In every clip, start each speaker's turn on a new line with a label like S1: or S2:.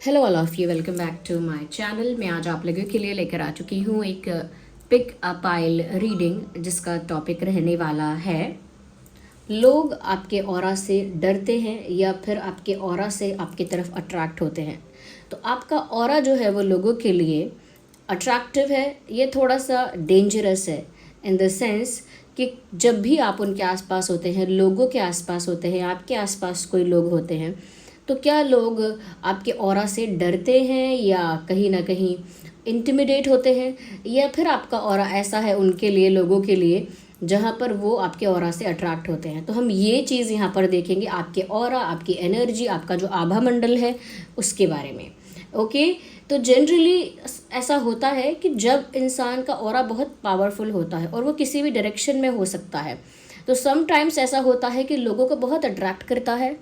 S1: Hello all of you, welcome back to my channel. मैं आज आप लोगों के लिए लेकर आ चुकी हूँ एक पिक अ पाइल रीडिंग, जिसका टॉपिक रहने वाला है लोग आपके ऑरा से डरते हैं या फिर आपके ऑरा से आपकी तरफ अट्रैक्ट होते हैं। तो आपका ऑरा जो है वो लोगों के लिए अट्रैक्टिव है, ये थोड़ा सा डेंजरस है इन द सेंस कि जब भी आप उनके आसपास होते हैं, लोगों के आसपास होते हैं, आपके आसपास कोई लोग होते हैं, तो क्या लोग आपके ऑरा से डरते हैं या कहीं ना कहीं इंटिमिडेट होते हैं, या फिर आपका ऑरा ऐसा है उनके लिए, लोगों के लिए, जहाँ पर वो आपके ऑरा से अट्रैक्ट होते हैं। तो हम ये चीज़ यहाँ पर देखेंगे, आपके ऑरा, आपकी एनर्जी, आपका जो आभा मंडल है उसके बारे में। ओके, तो जनरली ऐसा होता है कि जब इंसान का ऑरा बहुत पावरफुल होता है और वो किसी भी डायरेक्शन में हो सकता है, तो समटाइम्स ऐसा होता है कि लोगों को बहुत अट्रैक्ट करता है,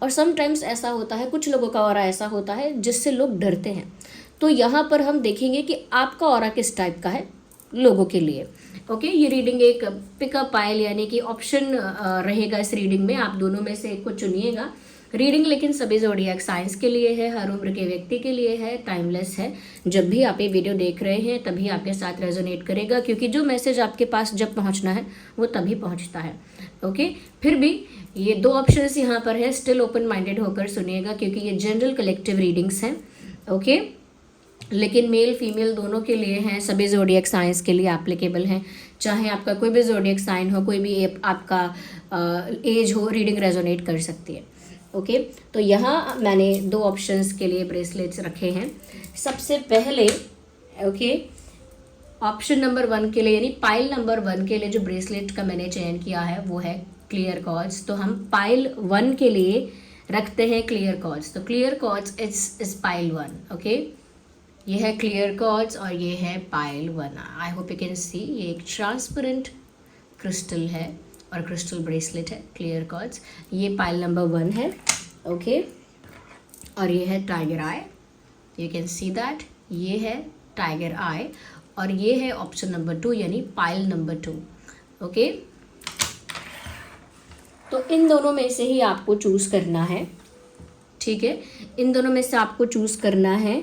S1: और समटाइम्स ऐसा होता है, कुछ लोगों का ऑरा ऐसा होता है जिससे लोग डरते हैं। तो यहाँ पर हम देखेंगे कि आपका ऑरा किस टाइप का है लोगों के लिए। ओके, ये रीडिंग एक पिकअप पाइल यानी कि ऑप्शन रहेगा इस रीडिंग में, आप दोनों में से एक को चुनिएगा। रीडिंग लेकिन सभी ज़ोडिएक साइंस के लिए है, हर उम्र के व्यक्ति के लिए है, टाइमलेस है। जब भी आप ये वीडियो देख रहे हैं तभी आपके साथ रेजोनेट करेगा, क्योंकि जो मैसेज आपके पास जब पहुंचना है वो तभी पहुंचता है। ओके, फिर भी ये दो ऑप्शंस यहाँ पर है, स्टिल ओपन माइंडेड होकर सुनिएगा, क्योंकि ये जनरल कलेक्टिव रीडिंग्स हैं। ओके, लेकिन मेल फीमेल दोनों के लिए हैं, सभी ज़ोडिएक साइंस के लिए एप्लीकेबल हैं। चाहे आपका कोई भी ज़ोडिएक साइन हो, कोई भी आपका एज हो, रीडिंग रेजोनेट कर सकती है। ओके, तो यहाँ मैंने दो ऑप्शंस के लिए ब्रेसलेट्स रखे हैं। सबसे पहले ओके, ऑप्शन नंबर 1 के लिए यानी पाइल नंबर 1 के लिए जो ब्रेसलेट का मैंने चयन किया है वो है क्लियर कॉर्ड्स। तो हम पाइल 1 के लिए रखते हैं क्लियर कॉर्ड्स। तो clear quartz is pile 1। Okay, ये है क्लियर कॉर्ड्स और ये है pile 1। I hope you can see, ये एक ट्रांसपेरेंट क्रिस्टल है और क्रिस्टल ब्रेसलेट है क्लियर कॉर्ड्स। ये पाइल नंबर 1 है। ओके, और ये है tiger eye, you can see that, ये है टाइगर आई, और ये है ऑप्शन नंबर 2 यानी पाइल नंबर 2। ओके, तो इन दोनों में से ही आपको चूज़ करना है। ठीक है, इन दोनों में से आपको चूज़ करना है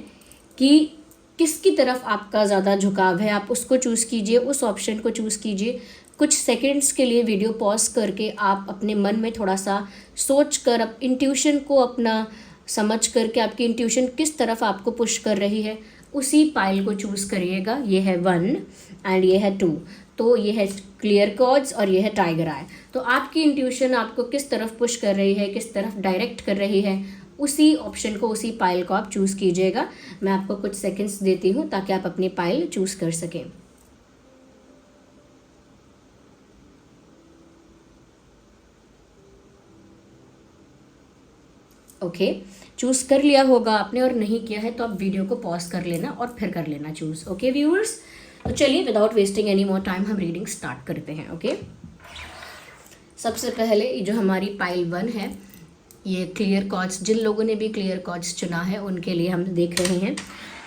S1: कि किसकी तरफ आपका ज़्यादा झुकाव है, आप उसको चूज़ कीजिए, उस ऑप्शन को चूज़ कीजिए। कुछ सेकंड्स के लिए वीडियो पॉज करके आप अपने मन में थोड़ा सा सोच कर, अब इंट्यूशन को अपना समझ करके, आपकी इंट्यूशन किस तरफ आपको पुश कर रही है, उसी पाइल को चूज़ करिएगा। ये है 1 एंड ये है 2। तो ये है क्लियर कॉर्ड्स और ये है टाइगर आई। तो आपकी इंट्यूशन आपको किस तरफ पुश कर रही है, किस तरफ डायरेक्ट कर रही है, उसी ऑप्शन को, उसी पाइल को आप चूज़ कीजिएगा। मैं आपको कुछ सेकंड्स देती हूँ ताकि आप अपनी पाइल चूज़ कर सकें। ओके, चूज़ कर लिया होगा आपने, और नहीं किया है तो आप वीडियो को पॉज कर लेना और फिर कर लेना चूज़। ओके व्यूअर्स, तो चलिए without wasting any more time हम रीडिंग स्टार्ट करते हैं। ओके, सबसे पहले जो हमारी पाइल 1 है, ये क्लियर कॉर्ड्स, जिन लोगों ने भी क्लियर कॉर्ड्स चुना है उनके लिए हम देख रहे हैं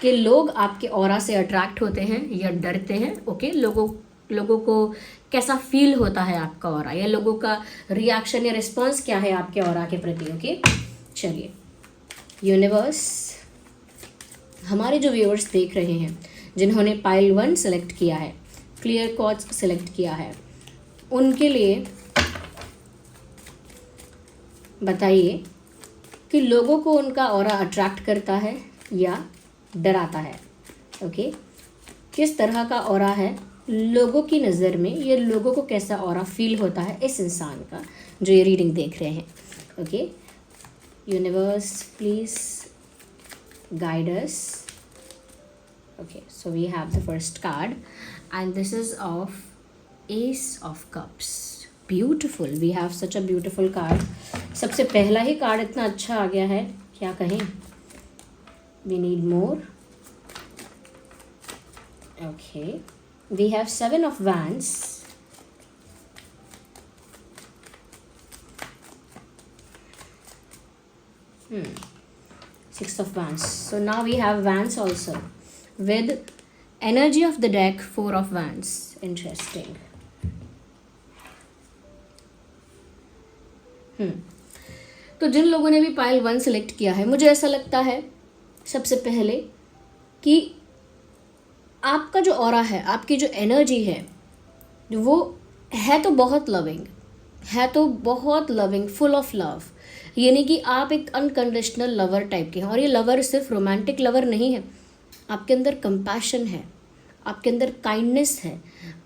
S1: कि लोग आपके ऑरा से अट्रैक्ट होते हैं या डरते हैं। ओके, लोगों को कैसा फील होता है आपका ऑरा, या लोगों का रिएक्शन या रिस्पॉन्स क्या है आपके ऑरा के प्रति। ओके, चलिए यूनिवर्स, हमारे जो व्यूअर्स देख रहे हैं जिन्होंने पाइल 1 सेलेक्ट किया है, क्लियर कॉर्ड्स सेलेक्ट किया है, उनके लिए बताइए कि लोगों को उनका ऑरा अट्रैक्ट करता है या डराता है। ओके, किस तरह का ऑरा है लोगों की नज़र में, ये लोगों को कैसा ऑरा फील होता है इस इंसान का जो ये रीडिंग देख रहे हैं। Okay, universe please guide us. Okay, so we have the first card and this is of ace of cups. Beautiful, we have such a beautiful card. सबसे पहला ही कार्ड इतना अच्छा आ गया है, क्या कहें, we need more. Okay, we have 7 of wands, Six of Wands. So now we have Wands also with energy of the deck, 4 of Wands. Interesting. तो जिन लोगों ने भी पाइल 1 सेलेक्ट किया है, मुझे ऐसा लगता है सबसे पहले कि आपका जो ऑरा है, आपकी जो एनर्जी है, वो है तो बहुत लविंग, है तो बहुत लविंग, फुल ऑफ लव। यानी कि आप एक अनकंडीशनल लवर टाइप के हैं। और ये लवर सिर्फ रोमांटिक लवर नहीं है, आपके अंदर कंपैशन है, आपके अंदर काइंडनेस है,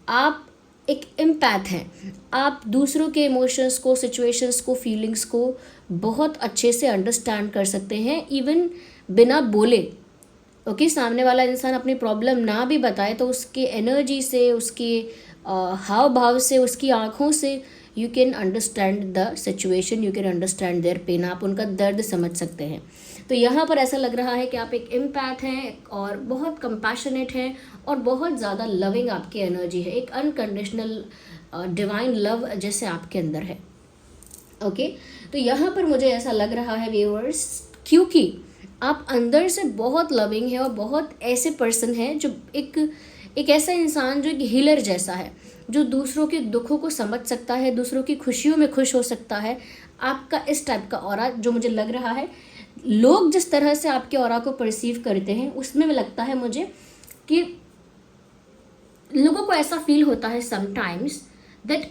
S1: आप एक एम्पैथ हैं। आप दूसरों के इमोशंस को, सिचुएशंस को, फीलिंग्स को बहुत अच्छे से अंडरस्टैंड कर सकते हैं, इवन बिना बोले। ओके, सामने वाला इंसान अपनी प्रॉब्लम ना भी बताए तो उसके एनर्जी से, उसके हाव भाव से, उसकी आँखों से you can understand the situation, you can understand their pain, आप उनका दर्द समझ सकते हैं। तो यहाँ पर ऐसा लग रहा है कि आप एक एम्पैथ हैं और बहुत कंपैशनेट हैं और बहुत ज़्यादा लविंग आपकी एनर्जी है, एक अनकंडीशनल डिवाइन लव जैसे आपके अंदर है। ओके, तो यहाँ पर मुझे ऐसा लग रहा है व्यूअर्स, क्योंकि आप अंदर से बहुत लविंग है और बहुत ऐसे पर्सन हैं जो एक ऐसा इंसान जो एक हीलर जैसा है, जो दूसरों के दुखों को समझ सकता है, दूसरों की खुशियों में खुश हो सकता है। आपका इस टाइप का ऑरा जो मुझे लग रहा है, लोग जिस तरह से आपके ऑरा को परसीव करते हैं उसमें लगता है मुझे कि लोगों को ऐसा फील होता है समटाइम्स दैट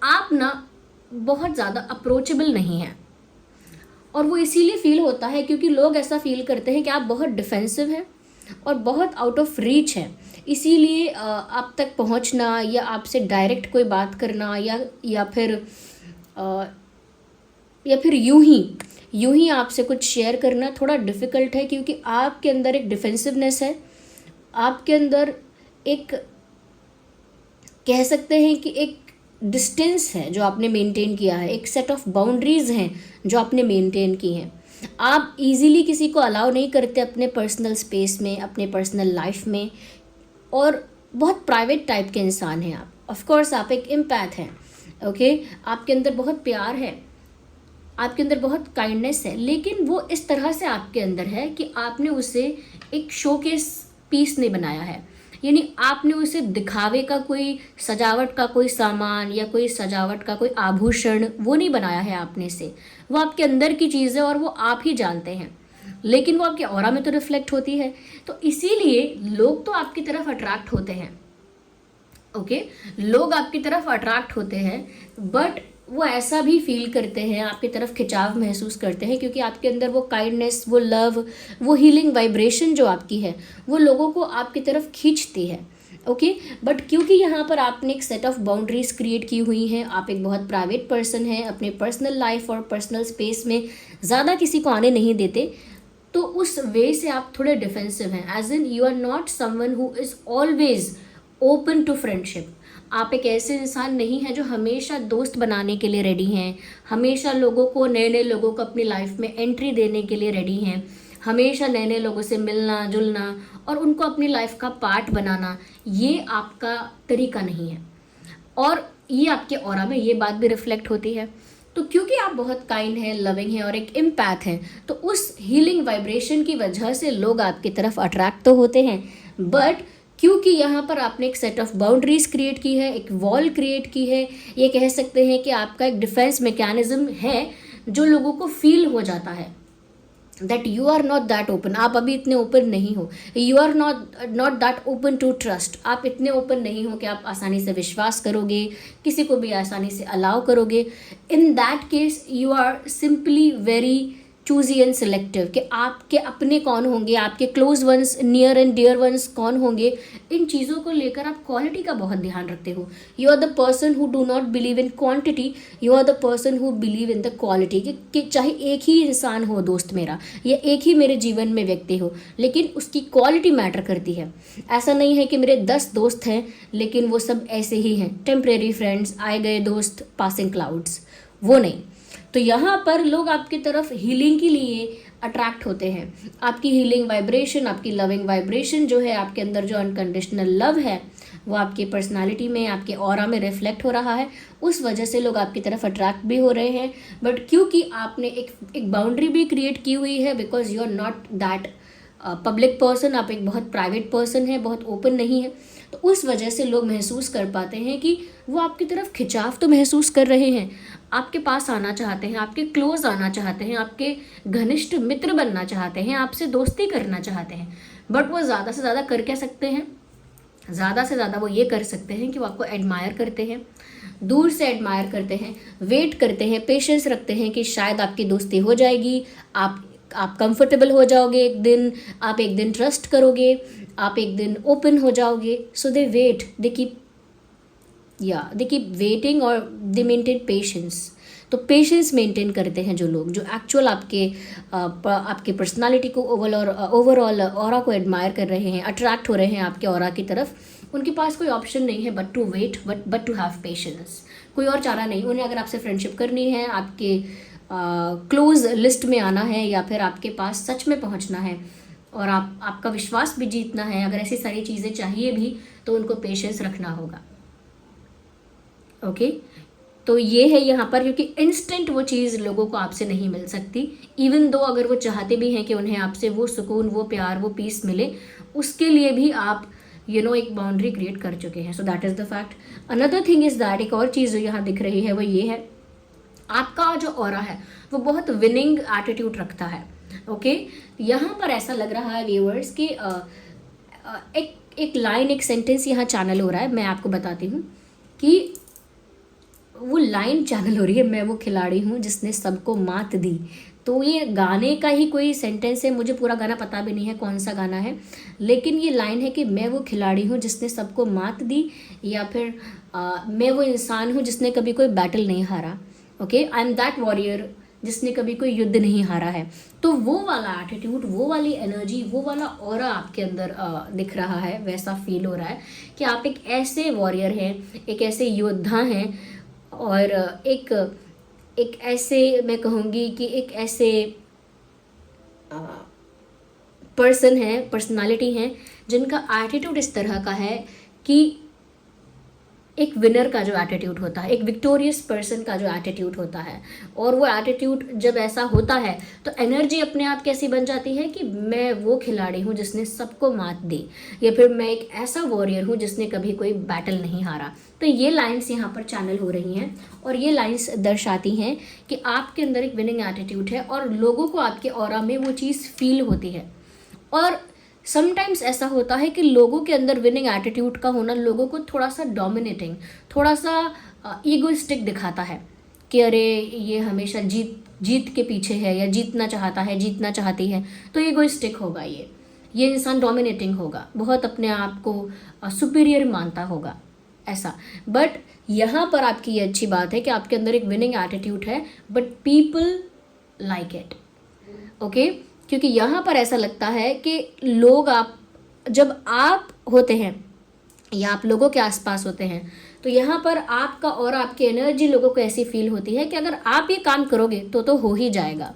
S1: आप ना बहुत ज़्यादा अप्रोचेबल नहीं हैं। और वो इसीलिए फील होता है क्योंकि लोग ऐसा फील करते हैं कि आप बहुत डिफेंसिव हैं और बहुत आउट ऑफ रीच हैं। इसीलिए आप तक पहुंचना या आपसे डायरेक्ट कोई बात करना या फिर यूं ही आपसे कुछ शेयर करना थोड़ा डिफ़िकल्ट है, क्योंकि आपके अंदर एक डिफेंसिवनेस है, आपके अंदर एक, कह सकते हैं कि एक डिस्टेंस है जो आपने मेंटेन किया है, एक सेट ऑफ बाउंड्रीज़ हैं जो आपने मेंटेन की हैं। आप इजीली किसी को अलाउ नहीं करते अपने पर्सनल स्पेस में, अपने पर्सनल लाइफ में, और बहुत प्राइवेट टाइप के इंसान हैं आप। ऑफ कोर्स आप एक एम्पैथ हैं। ओके, आपके अंदर बहुत प्यार है, आपके अंदर बहुत काइंडनेस है, लेकिन वो इस तरह से आपके अंदर है कि आपने उसे एक शोकेस पीस नहीं बनाया है। यानी आपने उसे दिखावे का, कोई सजावट का कोई सामान या कोई सजावट का कोई आभूषण वो नहीं बनाया है आपने से। वो आपके अंदर की चीज़ है और वो आप ही जानते हैं, लेकिन वो आपके ऑरा में तो रिफ्लेक्ट होती है। तो इसीलिए लोग तो आपकी तरफ अट्रैक्ट होते हैं। ओके, लोग आपकी तरफ अट्रैक्ट होते हैं, बट वो ऐसा भी फील करते हैं, आपकी तरफ खिंचाव महसूस करते हैं, क्योंकि आपके अंदर वो काइंडनेस, वो लव, वो हीलिंग वाइब्रेशन जो आपकी है वो लोगों को आपकी तरफ खींचती है। ओके, बट क्योंकि यहाँ पर आपने एक सेट ऑफ बाउंड्रीज क्रिएट की हुई हैं, आप एक बहुत प्राइवेट पर्सन हैं, अपने पर्सनल लाइफ और पर्सनल स्पेस में ज़्यादा किसी को आने नहीं देते, तो उस वे से आप थोड़े डिफेंसिव हैं। As in you are not someone who is always open to friendship. आप एक ऐसे इंसान नहीं हैं जो हमेशा दोस्त बनाने के लिए रेडी हैं, हमेशा लोगों को, नए नए लोगों को अपनी लाइफ में एंट्री देने के लिए रेडी हैं, हमेशा नए नए लोगों से मिलना जुलना और उनको अपनी लाइफ का पार्ट बनाना, ये आपका तरीका नहीं है। और ये आपके ऑरा में ये बात भी रिफ्लेक्ट होती है। तो क्योंकि आप बहुत काइंड हैं, लविंग हैं और एक एम्पैथ हैं, तो उस हीलिंग वाइब्रेशन की वजह से लोग आपकी तरफ अट्रैक्ट तो होते हैं, बट क्योंकि यहाँ पर आपने एक सेट ऑफ बाउंड्रीज क्रिएट की है, एक वॉल क्रिएट की है, ये कह सकते हैं कि आपका एक डिफेंस मैकेनिज्म है जो लोगों को फील हो जाता है that you are not that open. आप अभी इतने ओपन नहीं हो, you are not that open to trust. आप इतने ओपन नहीं हो कि आप आसानी से विश्वास करोगे, किसी को भी आसानी से अलाउ करोगे। In that case you are simply very choosy and selective कि आपके अपने कौन होंगे, आपके close ones, near and dear ones कौन होंगे, इन चीज़ों को लेकर आप क्वालिटी का बहुत ध्यान रखते हो। You are the person who do not believe in quantity, you are the person who believe in the quality. कि चाहे एक ही इंसान हो दोस्त मेरा, या एक ही मेरे जीवन में व्यक्ति हो, लेकिन उसकी क्वालिटी मैटर करती है। ऐसा नहीं है कि मेरे 10 दोस्त हैं लेकिन वो सब ऐसे ही हैं, टेम्परेरी फ्रेंड्स, आए गए दोस्त, पासिंग क्लाउड्स, वो नहीं। तो यहाँ पर लोग आपकी तरफ हीलिंग के लिए अट्रैक्ट होते हैं। आपकी हीलिंग वाइब्रेशन, आपकी लविंग वाइब्रेशन जो है, आपके अंदर जो अनकंडीशनल लव है वो आपकी पर्सनालिटी में, आपके ऑरा में रिफ्लेक्ट हो रहा है। उस वजह से लोग आपकी तरफ अट्रैक्ट भी हो रहे हैं। बट क्योंकि आपने एक बाउंड्री भी क्रिएट की हुई है, because you are not that public person, आप एक बहुत प्राइवेट पर्सन है, बहुत ओपन नहीं है, तो उस वजह से लोग महसूस कर पाते हैं कि वो आपकी तरफ खिंचाव तो महसूस कर रहे हैं, आपके पास आना चाहते हैं, आपके क्लोज आना चाहते हैं, आपके घनिष्ठ मित्र बनना चाहते हैं, आपसे दोस्ती करना चाहते हैं, बट वो ज़्यादा से ज़्यादा कर क्या सकते हैं, ज़्यादा से ज़्यादा वो ये कर सकते हैं कि वो आपको एडमायर करते हैं, दूर से एडमायर करते हैं, वेट करते हैं, पेशेंस रखते हैं कि शायद आपकी दोस्ती हो जाएगी, आप कंफर्टेबल हो जाओगे एक दिन, आप एक दिन ट्रस्ट करोगे, आप एक दिन ओपन हो जाओगे. सो दे वेट, दे कीप वेटिंग और दे मेंटेन पेशेंस. तो पेशेंस मेंटेन करते हैं जो लोग, जो एक्चुअल आपके पर्सनालिटी को ओवरऑल ऑरा को एडमायर कर रहे हैं, अट्रैक्ट हो रहे हैं आपके ऑरा की तरफ, उनके पास कोई ऑप्शन नहीं है but to wait, but to have patience. कोई और चारा नहीं. उन्हें अगर आपसे फ्रेंडशिप करनी है, आपके क्लोज लिस्ट में आना है, या फिर आपके पास सच में पहुंचना है और आपका विश्वास भी जीतना है, अगर ऐसी सारी चीज़ें चाहिए भी, तो उनको पेशेंस रखना होगा. ओके तो ये है यहाँ पर, क्योंकि इंस्टेंट वो चीज़ लोगों को आपसे नहीं मिल सकती. इवन दो अगर वो चाहते भी हैं कि उन्हें आपसे वो सुकून, वो प्यार, वो पीस मिले, उसके लिए भी आप एक बाउंड्री क्रिएट कर चुके हैं. So that is the fact. Another thing is that, एक और चीज़ जो यहाँ दिख रही है वो ये है, आपका जो ऑरा है वो बहुत विनिंग एटीट्यूड रखता है. ओके यहाँ पर ऐसा लग रहा है व्यूअर्स कि एक लाइन, एक सेंटेंस यहाँ चैनल हो रहा है. मैं आपको बताती हूँ कि वो लाइन चैनल हो रही है, मैं वो खिलाड़ी हूँ जिसने सबको मात दी. तो ये गाने का ही कोई सेंटेंस है, मुझे पूरा गाना पता भी नहीं है कौन सा गाना है, लेकिन ये लाइन है कि मैं वो खिलाड़ी हूँ जिसने सबको मात दी, या फिर मैं वो इंसान हूँ जिसने कभी कोई बैटल नहीं हारा. Okay I am that warrior जिसने कभी कोई युद्ध नहीं हारा है. तो वो वाला एटीट्यूड, वो वाली एनर्जी, वो वाला ऑरा आपके अंदर दिख रहा है, वैसा फील हो रहा है कि आप एक ऐसे वॉरियर हैं, एक ऐसे योद्धा हैं, और एक ऐसे, मैं कहूँगी कि एक ऐसे पर्सन है, पर्सनालिटी है, जिनका एटीट्यूड इस तरह का है कि एक विनर का जो एटीट्यूड होता है, एक विक्टोरियस पर्सन का जो एटीट्यूड होता है, और वो एटीट्यूड जब ऐसा होता है तो एनर्जी अपने आप कैसी बन जाती है कि मैं वो खिलाड़ी हूँ जिसने सबको मात दी, या फिर मैं एक ऐसा वॉरियर हूँ जिसने कभी कोई बैटल नहीं हारा. तो ये लाइंस यहाँ पर चैनल हो रही हैं, और ये लाइंस दर्शाती हैं कि आपके अंदर एक विनिंग एटीट्यूड है, और लोगों को आपके ऑरा में वो चीज़ फील होती है. और समटाइम्स ऐसा होता है कि लोगों के अंदर विनिंग एटीट्यूड का होना लोगों को थोड़ा सा डोमिनेटिंग, थोड़ा सा ईगोइस्टिक दिखाता है कि अरे ये हमेशा जीत के पीछे है, या जीतना चाहता है, जीतना चाहती है, तो ईगोइस्टिक होगा, ये इंसान डोमिनेटिंग होगा, बहुत अपने आप को सुपीरियर मानता होगा ऐसा. बट यहाँ पर आपकी ये अच्छी बात है कि आपके अंदर एक विनिंग एटीट्यूड है, but people like it. Okay क्योंकि यहाँ पर ऐसा लगता है कि लोग, जब आप होते हैं या आप लोगों के आसपास होते हैं, तो यहाँ पर आपका और आपकी एनर्जी लोगों को ऐसी फील होती है कि अगर आप ये काम करोगे तो हो ही जाएगा,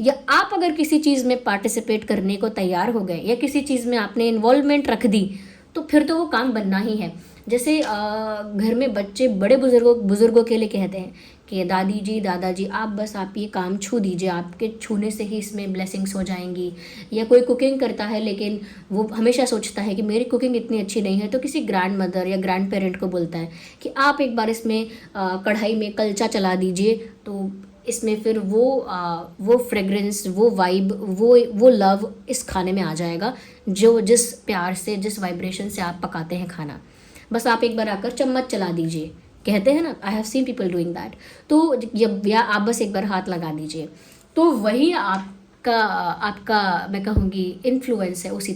S1: या आप अगर किसी चीज़ में पार्टिसिपेट करने को तैयार हो गए, या किसी चीज़ में आपने इन्वॉल्वमेंट रख दी, तो फिर तो वो काम बनना ही है. जैसे घर में बच्चे बड़े बुजुर्गों के लिए कहते हैं कि दादी जी, दादाजी, आप ये काम छू दीजिए, आपके छूने से ही इसमें ब्लेसिंग्स हो जाएंगी. या कोई कुकिंग करता है लेकिन वो हमेशा सोचता है कि मेरी कुकिंग इतनी अच्छी नहीं है, तो किसी ग्रैंड मदर या ग्रैंड पेरेंट को बोलता है कि आप एक बार इसमें कढ़ाई में कलचा चला दीजिए, तो इसमें फिर वो फ्रेगरेंस, वो वाइब, वो लव इस खाने में आ जाएगा, जिस प्यार से, जिस वाइब्रेशन से आप पकाते हैं खाना. बस आप एक बार आकर चम्मच चला दीजिए, कहते हैं ना, I have seen people doing that. तो या आप बस एक बार हाथ लगा दीजिए, तो वही आपका मैं कहूँगी इन्फ्लुएंस है, उसी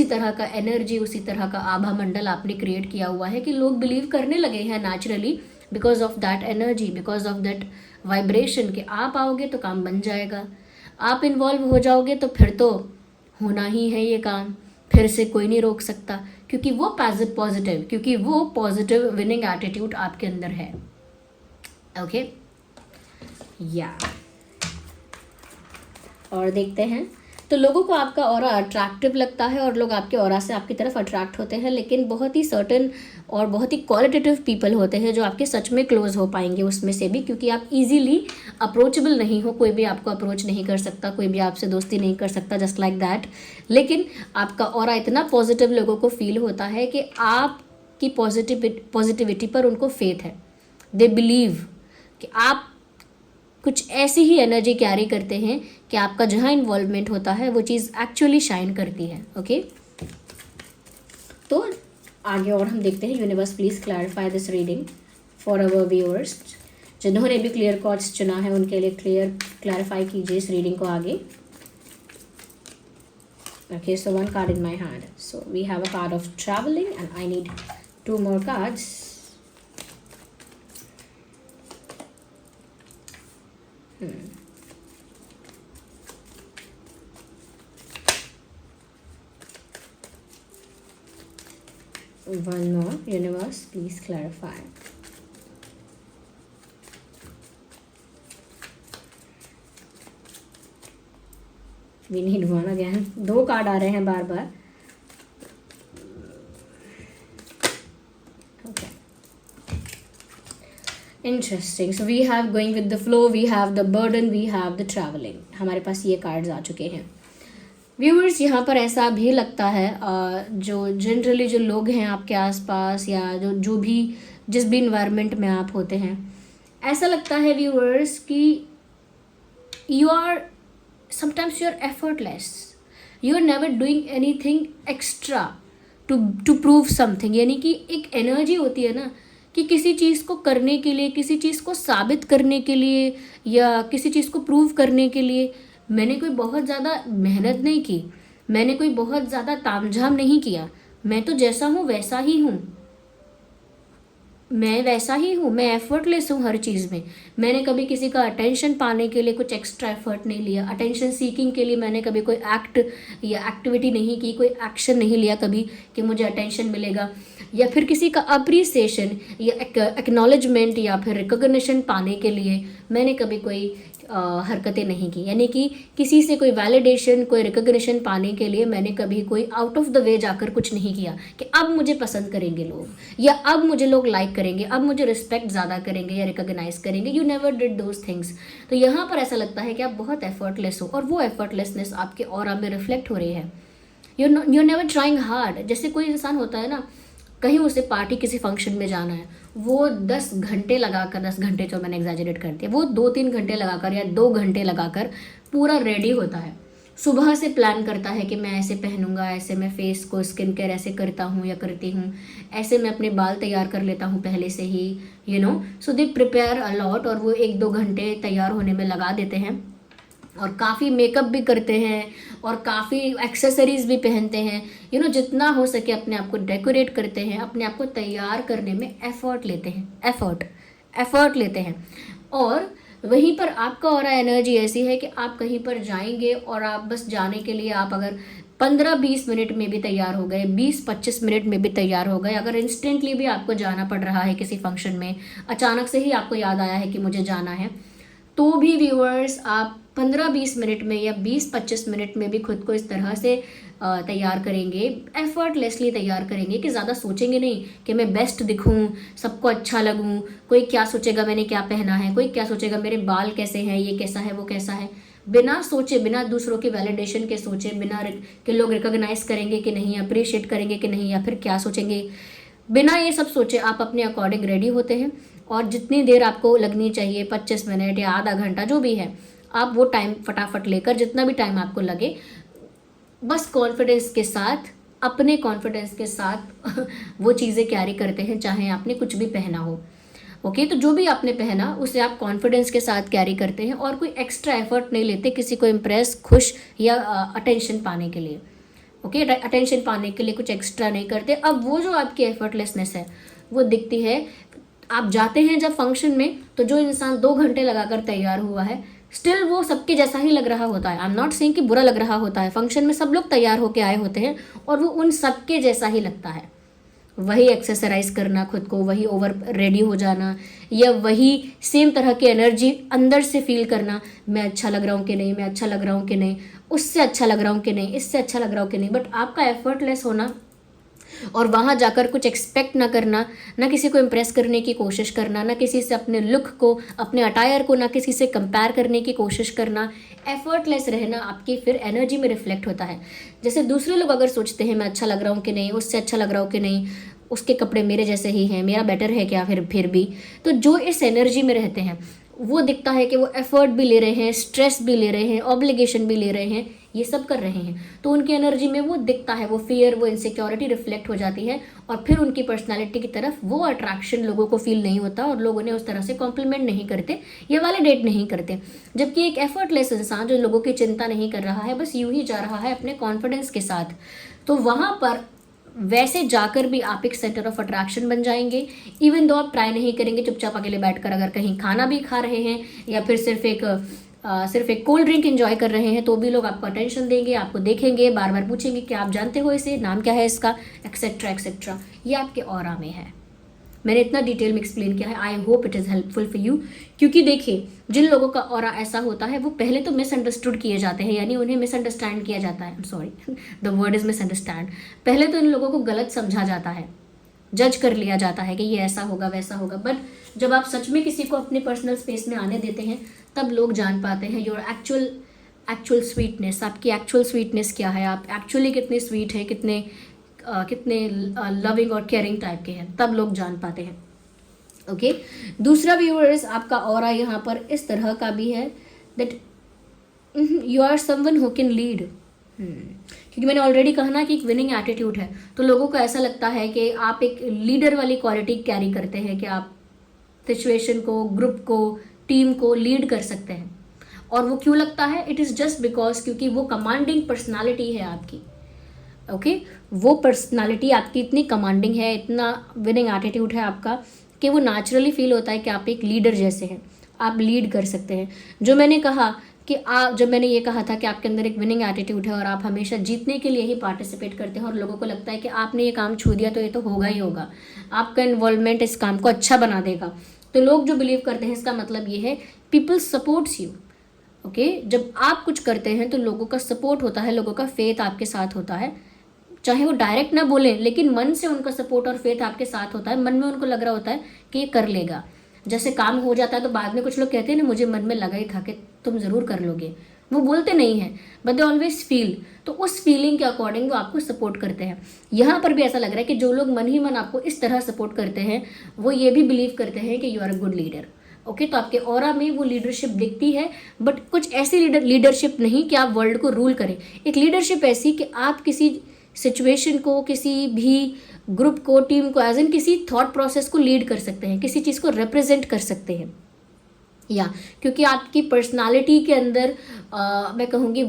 S1: तरह का एनर्जी, उसी तरह का आभा मंडल आपने क्रिएट किया हुआ है कि लोग बिलीव करने लगे हैं naturally, because of that energy, because of that vibration, कि आप आओगे तो काम बन जाएगा, आप इन्वॉल्व हो जाओगे तो फिर तो होना ही है ये काम, फिर से कोई नहीं रोक सकता, क्योंकि वो पॉजिटिव विनिंग एटीट्यूड आपके अंदर है. ओके या और देखते हैं. तो लोगों को आपका ऑरा अट्रैक्टिव लगता है और लोग आपके ऑरा से आपकी तरफ अट्रैक्ट होते हैं, लेकिन बहुत ही सर्टेन और बहुत ही क्वालिटेटिव पीपल होते हैं जो आपके सच में क्लोज हो पाएंगे उसमें से भी, क्योंकि आप इजीली अप्रोचेबल नहीं हो, कोई भी आपको अप्रोच नहीं कर सकता, कोई भी आपसे दोस्ती नहीं कर सकता, जस्ट लाइक दैट। लेकिन आपका ऑरा इतना पॉजिटिव लोगों को फील होता है कि आपकी पॉजिटिविटी पर उनको फेथ है। दे बिलीव कि आप कुछ ऐसी ही एनर्जी कैरी करते हैं कि आपका जहाँ इन्वॉल्वमेंट होता है वो चीज़ एक्चुअली शाइन करती है। ओके, तो आगे और हम देखते हैं। Universe please clarify this reading for our viewers. जिन्होंने भी क्लियर कॉर्ड्स चुना है उनके लिए क्लैरिफाई कीजिए इस रीडिंग को आगे। Okay, so one card in my hand, so we have a card of travelling and I need 2 more cards. One more. Universe, please clarify. We need one again. 2 card आ रहे हैं बार बार। Interesting. So we have going with the flow, we have the burden, we have the travelling. हमारे पास ये cards आ चुके हैं। व्यूअर्स, यहाँ पर ऐसा भी लगता है जो जनरली जो लोग हैं आपके आसपास या जो भी जिस भी इन्वायरमेंट में आप होते हैं, ऐसा लगता है व्यूअर्स कि you are sometimes you are effortless, you are never doing anything extra to prove something. यानी कि एक एनर्जी होती है ना कि किसी चीज़ को करने के लिए, किसी चीज़ को साबित करने के लिए या किसी चीज़ को प्रूव करने के लिए मैंने कोई बहुत ज़्यादा मेहनत नहीं की, मैंने कोई बहुत ज़्यादा तामझाम नहीं किया, मैं तो जैसा हूँ वैसा ही हूँ, मैं वैसा ही हूँ, मैं एफर्टलेस हूँ हर चीज़ में। मैंने कभी किसी का अटेंशन पाने के लिए कुछ एक्स्ट्रा एफर्ट नहीं लिया, अटेंशन सीकिंग के लिए मैंने कभी कोई एक्ट या एक्टिविटी नहीं की, कोई एक्शन नहीं लिया कभी कि मुझे अटेंशन मिलेगा, या फिर किसी का अप्रिसिएशन या एक्नॉलेजमेंट या फिर रिकॉग्निशन पाने के लिए मैंने कभी कोई हरकतें नहीं की। यानी कि किसी से कोई वैलिडेशन, कोई रिकॉग्निशन पाने के लिए मैंने कभी कोई आउट ऑफ द वे जाकर कुछ नहीं किया कि अब मुझे पसंद करेंगे लोग, या अब मुझे लोग लाइक करेंगे, अब मुझे रिस्पेक्ट ज़्यादा करेंगे या रिकॉग्नाइज करेंगे। You never did those things. तो यहाँ पर ऐसा लगता है कि आप बहुत एफर्टलेस हो और वो एफर्टलेसनेस आपके ऑरा में रिफ्लेक्ट हो रही है। You never trying hard. जैसे कोई इंसान होता है ना, कहीं उसे पार्टी किसी फंक्शन में जाना है, वो 10 घंटे लगाकर, 10 घंटे जो मैंने एग्जैजरेट कर दिया, वो 2-3 घंटे लगाकर या 2 घंटे लगाकर पूरा रेडी होता है। सुबह से प्लान करता है कि मैं ऐसे पहनूंगा, ऐसे मैं फेस को स्किन केयर ऐसे करता हूँ या करती हूँ, ऐसे मैं अपने बाल तैयार कर लेता हूँ पहले से ही, you know. So they prepare a lot और वो 1-2 घंटे तैयार होने में लगा देते हैं और काफ़ी मेकअप भी करते हैं और काफ़ी एक्सेसरीज भी पहनते हैं, यू नो। जितना हो सके अपने आप को डेकोरेट करते हैं, अपने आप को तैयार करने में एफर्ट लेते हैं, एफर्ट लेते हैं। और वहीं पर आपका ऑरा एनर्जी ऐसी है कि आप कहीं पर जाएंगे और आप बस जाने के लिए आप अगर 15-20 मिनट में भी तैयार हो गए, 20-25 मिनट में भी तैयार हो गए, अगर इंस्टेंटली भी आपको जाना पड़ रहा है किसी फंक्शन में, अचानक से ही आपको याद आया है कि मुझे जाना है, तो भी व्यूअर्स आप 15-20 मिनट में या 20-25 मिनट में भी खुद को इस तरह से तैयार करेंगे, एफर्टलेसली तैयार करेंगे कि ज़्यादा सोचेंगे नहीं कि मैं बेस्ट दिखूं, सबको अच्छा लगूं, कोई क्या सोचेगा मैंने क्या पहना है, कोई क्या सोचेगा मेरे बाल कैसे हैं, ये कैसा है, वो कैसा है। बिना सोचे, बिना दूसरों की वैलिडेशन के सोचे, बिना कि लोग रिकॉग्नाइज करेंगे कि नहीं, अप्रिशिएट करेंगे कि नहीं, या फिर क्या सोचेंगे, बिना ये सब सोचे आप अपने अकॉर्डिंग रेडी होते हैं। और जितनी देर आपको लगनी चाहिए, 25 मिनट या आधा घंटा जो भी है, आप वो टाइम फटाफट लेकर, जितना भी टाइम आपको लगे, बस कॉन्फिडेंस के साथ, अपने कॉन्फिडेंस के साथ वो चीज़ें कैरी करते हैं, चाहे आपने कुछ भी पहना हो। ओके, तो जो भी आपने पहना उसे आप कॉन्फिडेंस के साथ कैरी करते हैं और कोई एक्स्ट्रा एफर्ट नहीं लेते किसी को इम्प्रेस, खुश या अटेंशन पाने के लिए। ओके, अटेंशन पाने के लिए कुछ एक्स्ट्रा नहीं करते। अब वो जो आपकी एफर्टलेसनेस है वो दिखती है। आप जाते हैं जब फंक्शन में, तो जो इंसान 2 घंटे लगाकर तैयार हुआ है, स्टिल वो सबके जैसा ही लग रहा होता है। आई एम नॉट सेइंग कि बुरा लग रहा होता है, फंक्शन में सब लोग तैयार होके आए होते हैं और वो उन सबके जैसा ही लगता है। वही एक्सरसाइज करना खुद को, वही ओवर रेडी हो जाना, या वही सेम तरह की एनर्जी अंदर से फील करना, मैं अच्छा लग रहा हूँ कि नहीं, मैं अच्छा लग रहा हूँ कि नहीं, उससे अच्छा लग रहा हूँ कि नहीं, इससे अच्छा लग रहा हूँ कि नहीं, बट आपका एफर्टलेस होना और वहाँ जाकर कुछ एक्सपेक्ट ना करना, ना किसी को इम्प्रेस करने की कोशिश करना, ना किसी से अपने लुक को, अपने अटायर को, ना किसी से कंपेयर करने की कोशिश करना, एफर्टलेस रहना आपकी फिर एनर्जी में रिफ्लेक्ट होता है। जैसे दूसरे लोग अगर सोचते हैं मैं अच्छा लग रहा हूँ कि नहीं, उससे अच्छा लग रहा हूँ कि नहीं, उसके कपड़े मेरे जैसे ही हैं, मेरा बेटर है क्या, फिर भी तो जो इस एनर्जी में रहते हैं वो दिखता है कि वो एफर्ट भी ले रहे हैं, स्ट्रेस भी ले रहे हैं, ऑब्लिगेशन भी ले रहे हैं, ये सब कर रहे हैं, तो उनकी एनर्जी में वो दिखता है, वो फियर, वो इनसिक्योरिटी रिफ्लेक्ट हो जाती है, और फिर उनकी पर्सनालिटी की तरफ वो अट्रैक्शन लोगों को फील नहीं होता और लोग उन्हें उस तरह से कॉम्प्लीमेंट नहीं करते या वैलिडेट नहीं करते। जबकि एक एफर्टलेस इंसान जो लोगों की चिंता नहीं कर रहा है, बस यूं ही जा रहा है अपने कॉन्फिडेंस के साथ, तो वहाँ पर वैसे जाकर भी आप एक सेंटर ऑफ अट्रैक्शन बन जाएंगे। इवन दो आप ट्राई नहीं करेंगे, चुपचाप अकेले बैठकर अगर कहीं खाना भी खा रहे हैं या फिर सिर्फ एक कोल्ड ड्रिंक एंजॉय कर रहे हैं, तो भी लोग आपको अटेंशन देंगे, आपको देखेंगे, बार बार पूछेंगे कि आप जानते हो इसे, नाम क्या है इसका, एक्सेट्रा एक्सेट्रा। ये आपके ऑरा में है। मैंने इतना डिटेल में एक्सप्लेन किया है, I hope it is helpful for you. क्योंकि देखिए, जिन लोगों का ऑरा ऐसा होता है वो पहले तो मिसअंडरस्टूड किए जाते हैं, यानी उन्हें मिसअंडरस्टैंड किया जाता है, sorry the word is misunderstand. पहले तो इन लोगों को गलत समझा जाता है, जज कर लिया जाता है कि ये ऐसा होगा वैसा होगा, बट जब आप सच में किसी को अपने पर्सनल स्पेस में आने देते हैं तब लोग जान पाते हैं योर एक्चुअल स्वीटनेस, आपकी एक्चुअल स्वीटनेस क्या है, आप एक्चुअली कितने स्वीट है, कितने लविंग और केयरिंग टाइप के हैं, तब लोग जान पाते हैं। ओके, दूसरा व्यूअर्स, आपका ऑरा यहाँ पर इस तरह का भी है that you are someone who can lead. क्योंकि मैंने ऑलरेडी कहा ना कि एक विनिंग एटीट्यूड है, तो लोगों को ऐसा लगता है कि आप एक लीडर वाली क्वालिटी कैरी करते हैं, कि आप सिचुएशन को, ग्रुप को, टीम को लीड कर सकते हैं। और वो क्यों लगता है? इट इज़ जस्ट बिकॉज क्योंकि वो कमांडिंग पर्सनालिटी है आपकी। ओके, वो पर्सनालिटी आपकी इतनी कमांडिंग है, इतना विनिंग एटीट्यूड है आपका, कि वो नेचुरली फील होता है कि आप एक लीडर जैसे हैं, आप लीड कर सकते हैं। जब मैंने ये कहा था कि आपके अंदर एक विनिंग एटीट्यूड है और आप हमेशा जीतने के लिए ही पार्टिसिपेट करते हैं, और लोगों को लगता है कि आपने ये काम छू दिया तो ये तो होगा ही होगा, आपका इन्वॉल्वमेंट इस काम को अच्छा बना देगा, तो लोग जो बिलीव करते हैं इसका मतलब ये है पीपल सपोर्ट्स यू। ओके, जब आप कुछ करते हैं तो लोगों का सपोर्ट होता है, लोगों का फेथ आपके साथ होता है, चाहे वो डायरेक्ट ना बोलें लेकिन मन से उनका सपोर्ट और फेथ आपके साथ होता है, मन में उनको लग रहा होता है कि ये कर लेगा। जैसे काम हो जाता है तो बाद में कुछ लोग कहते हैं ना, मुझे मन में लगा ही था कि तुम ज़रूर कर लोगे, वो बोलते नहीं हैं बट दे ऑलवेज फील, तो उस फीलिंग के अकॉर्डिंग वो आपको सपोर्ट करते हैं। यहाँ पर भी ऐसा लग रहा है कि जो लोग मन ही मन आपको इस तरह सपोर्ट करते हैं वो ये भी बिलीव करते हैं कि you are a good leader. Okay, तो आपके ऑरा में वो लीडरशिप दिखती है, बट कुछ ऐसी लीडरशिप नहीं कि आप वर्ल्ड को रूल करें। एक लीडरशिप ऐसी कि आप किसी सिचुएशन को, किसी भी ग्रुप को, टीम को, एज इन किसी थॉट प्रोसेस को लीड कर सकते हैं, किसी चीज़ को रिप्रेजेंट कर सकते हैं। या क्योंकि आपकी पर्सनालिटी के अंदर मैं कहूँगी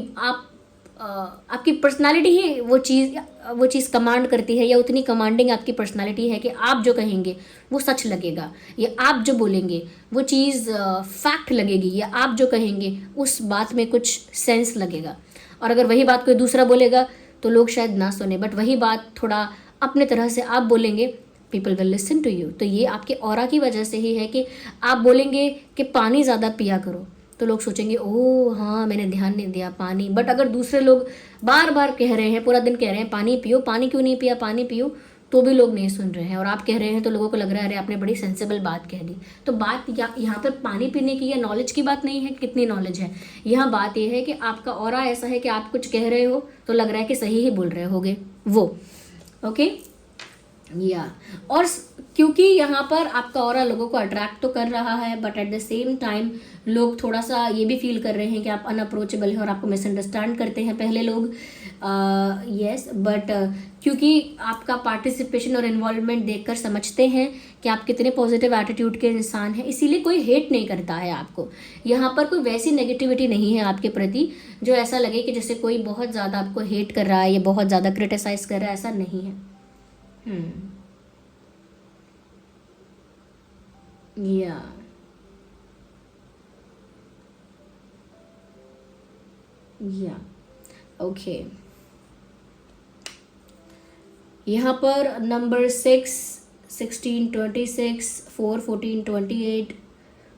S1: आपकी पर्सनालिटी ही वो चीज़ कमांड करती है, या उतनी कमांडिंग आपकी पर्सनालिटी है कि आप जो कहेंगे वो सच लगेगा, या आप जो बोलेंगे वो चीज़ फैक्ट लगेगी, या आप जो कहेंगे उस बात में कुछ सेंस लगेगा। और अगर वही बात कोई दूसरा बोलेगा तो लोग शायद ना सुने, बट वही बात थोड़ा अपने तरह से आप बोलेंगे, people will listen to you. तो ये आपके ऑरा की वजह से ही है कि आप बोलेंगे कि पानी ज़्यादा पिया करो, तो लोग सोचेंगे ओह हाँ मैंने ध्यान नहीं दिया पानी। बट अगर दूसरे लोग बार बार कह रहे हैं, पूरा दिन कह रहे हैं पानी पियो, पानी क्यों नहीं पिया, पानी पियो, तो भी लोग नहीं सुन रहे हैं, और आप कह रहे हैं तो लोगों को लग रहा है अरे आपने बड़ी सेंसिबल बात कह दी। तो बात यहाँ पर पानी पीने की या नॉलेज की बात नहीं है कितनी नॉलेज है, यहाँ बात यह है कि आपका ऑरा ऐसा है कि आप कुछ कह रहे हो तो लग रहा है कि सही ही बोल रहे होगे वो। ओके, या और क्योंकि यहाँ पर आपका ऑरा लोगों को अट्रैक्ट तो कर रहा है, but at the same time लोग थोड़ा सा ये भी फील कर रहे हैं कि आप अनअप्रोचेबल हैं और आपको मिसअंडरस्टैंड करते हैं पहले लोग। यस, बट क्योंकि आपका पार्टिसिपेशन और इन्वॉल्वमेंट देखकर समझते हैं कि आप कितने पॉजिटिव एटीट्यूड के इंसान हैं, इसीलिए कोई हेट नहीं करता है आपको। यहाँ पर कोई वैसी नेगेटिविटी नहीं है आपके प्रति जो ऐसा लगे कि जैसे कोई बहुत ज़्यादा आपको हेट कर रहा है या बहुत ज़्यादा क्रिटिसाइज कर रहा है, ऐसा नहीं है। या ओके, यहाँ पर नंबर 6, 16, 26, 4, 14, 28,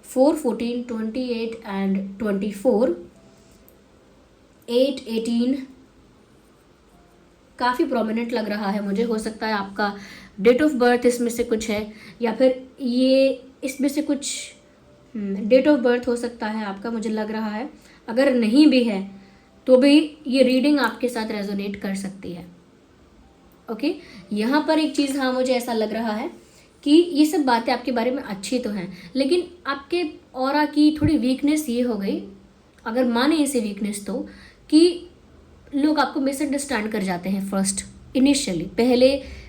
S1: 4, 14, 28 एंड 24, 8, 18 काफ़ी प्रोमिनेंट लग रहा है मुझे। हो सकता है आपका डेट ऑफ बर्थ इसमें से कुछ है, या फिर ये इसमें से कुछ डेट ऑफ बर्थ हो सकता है आपका, मुझे लग रहा है। अगर नहीं भी है तो भी ये रीडिंग आपके साथ रेजोनेट कर सकती है। ओके, यहाँ पर एक चीज़, हाँ मुझे ऐसा लग रहा है कि ये सब बातें आपके बारे में अच्छी तो हैं, लेकिन आपके ऑरा की थोड़ी वीकनेस ये हो गई, अगर माने इसे वीकनेस, तो कि लोग आपको मिसअंडरस्टैंड कर जाते हैं फर्स्ट इनिशियली,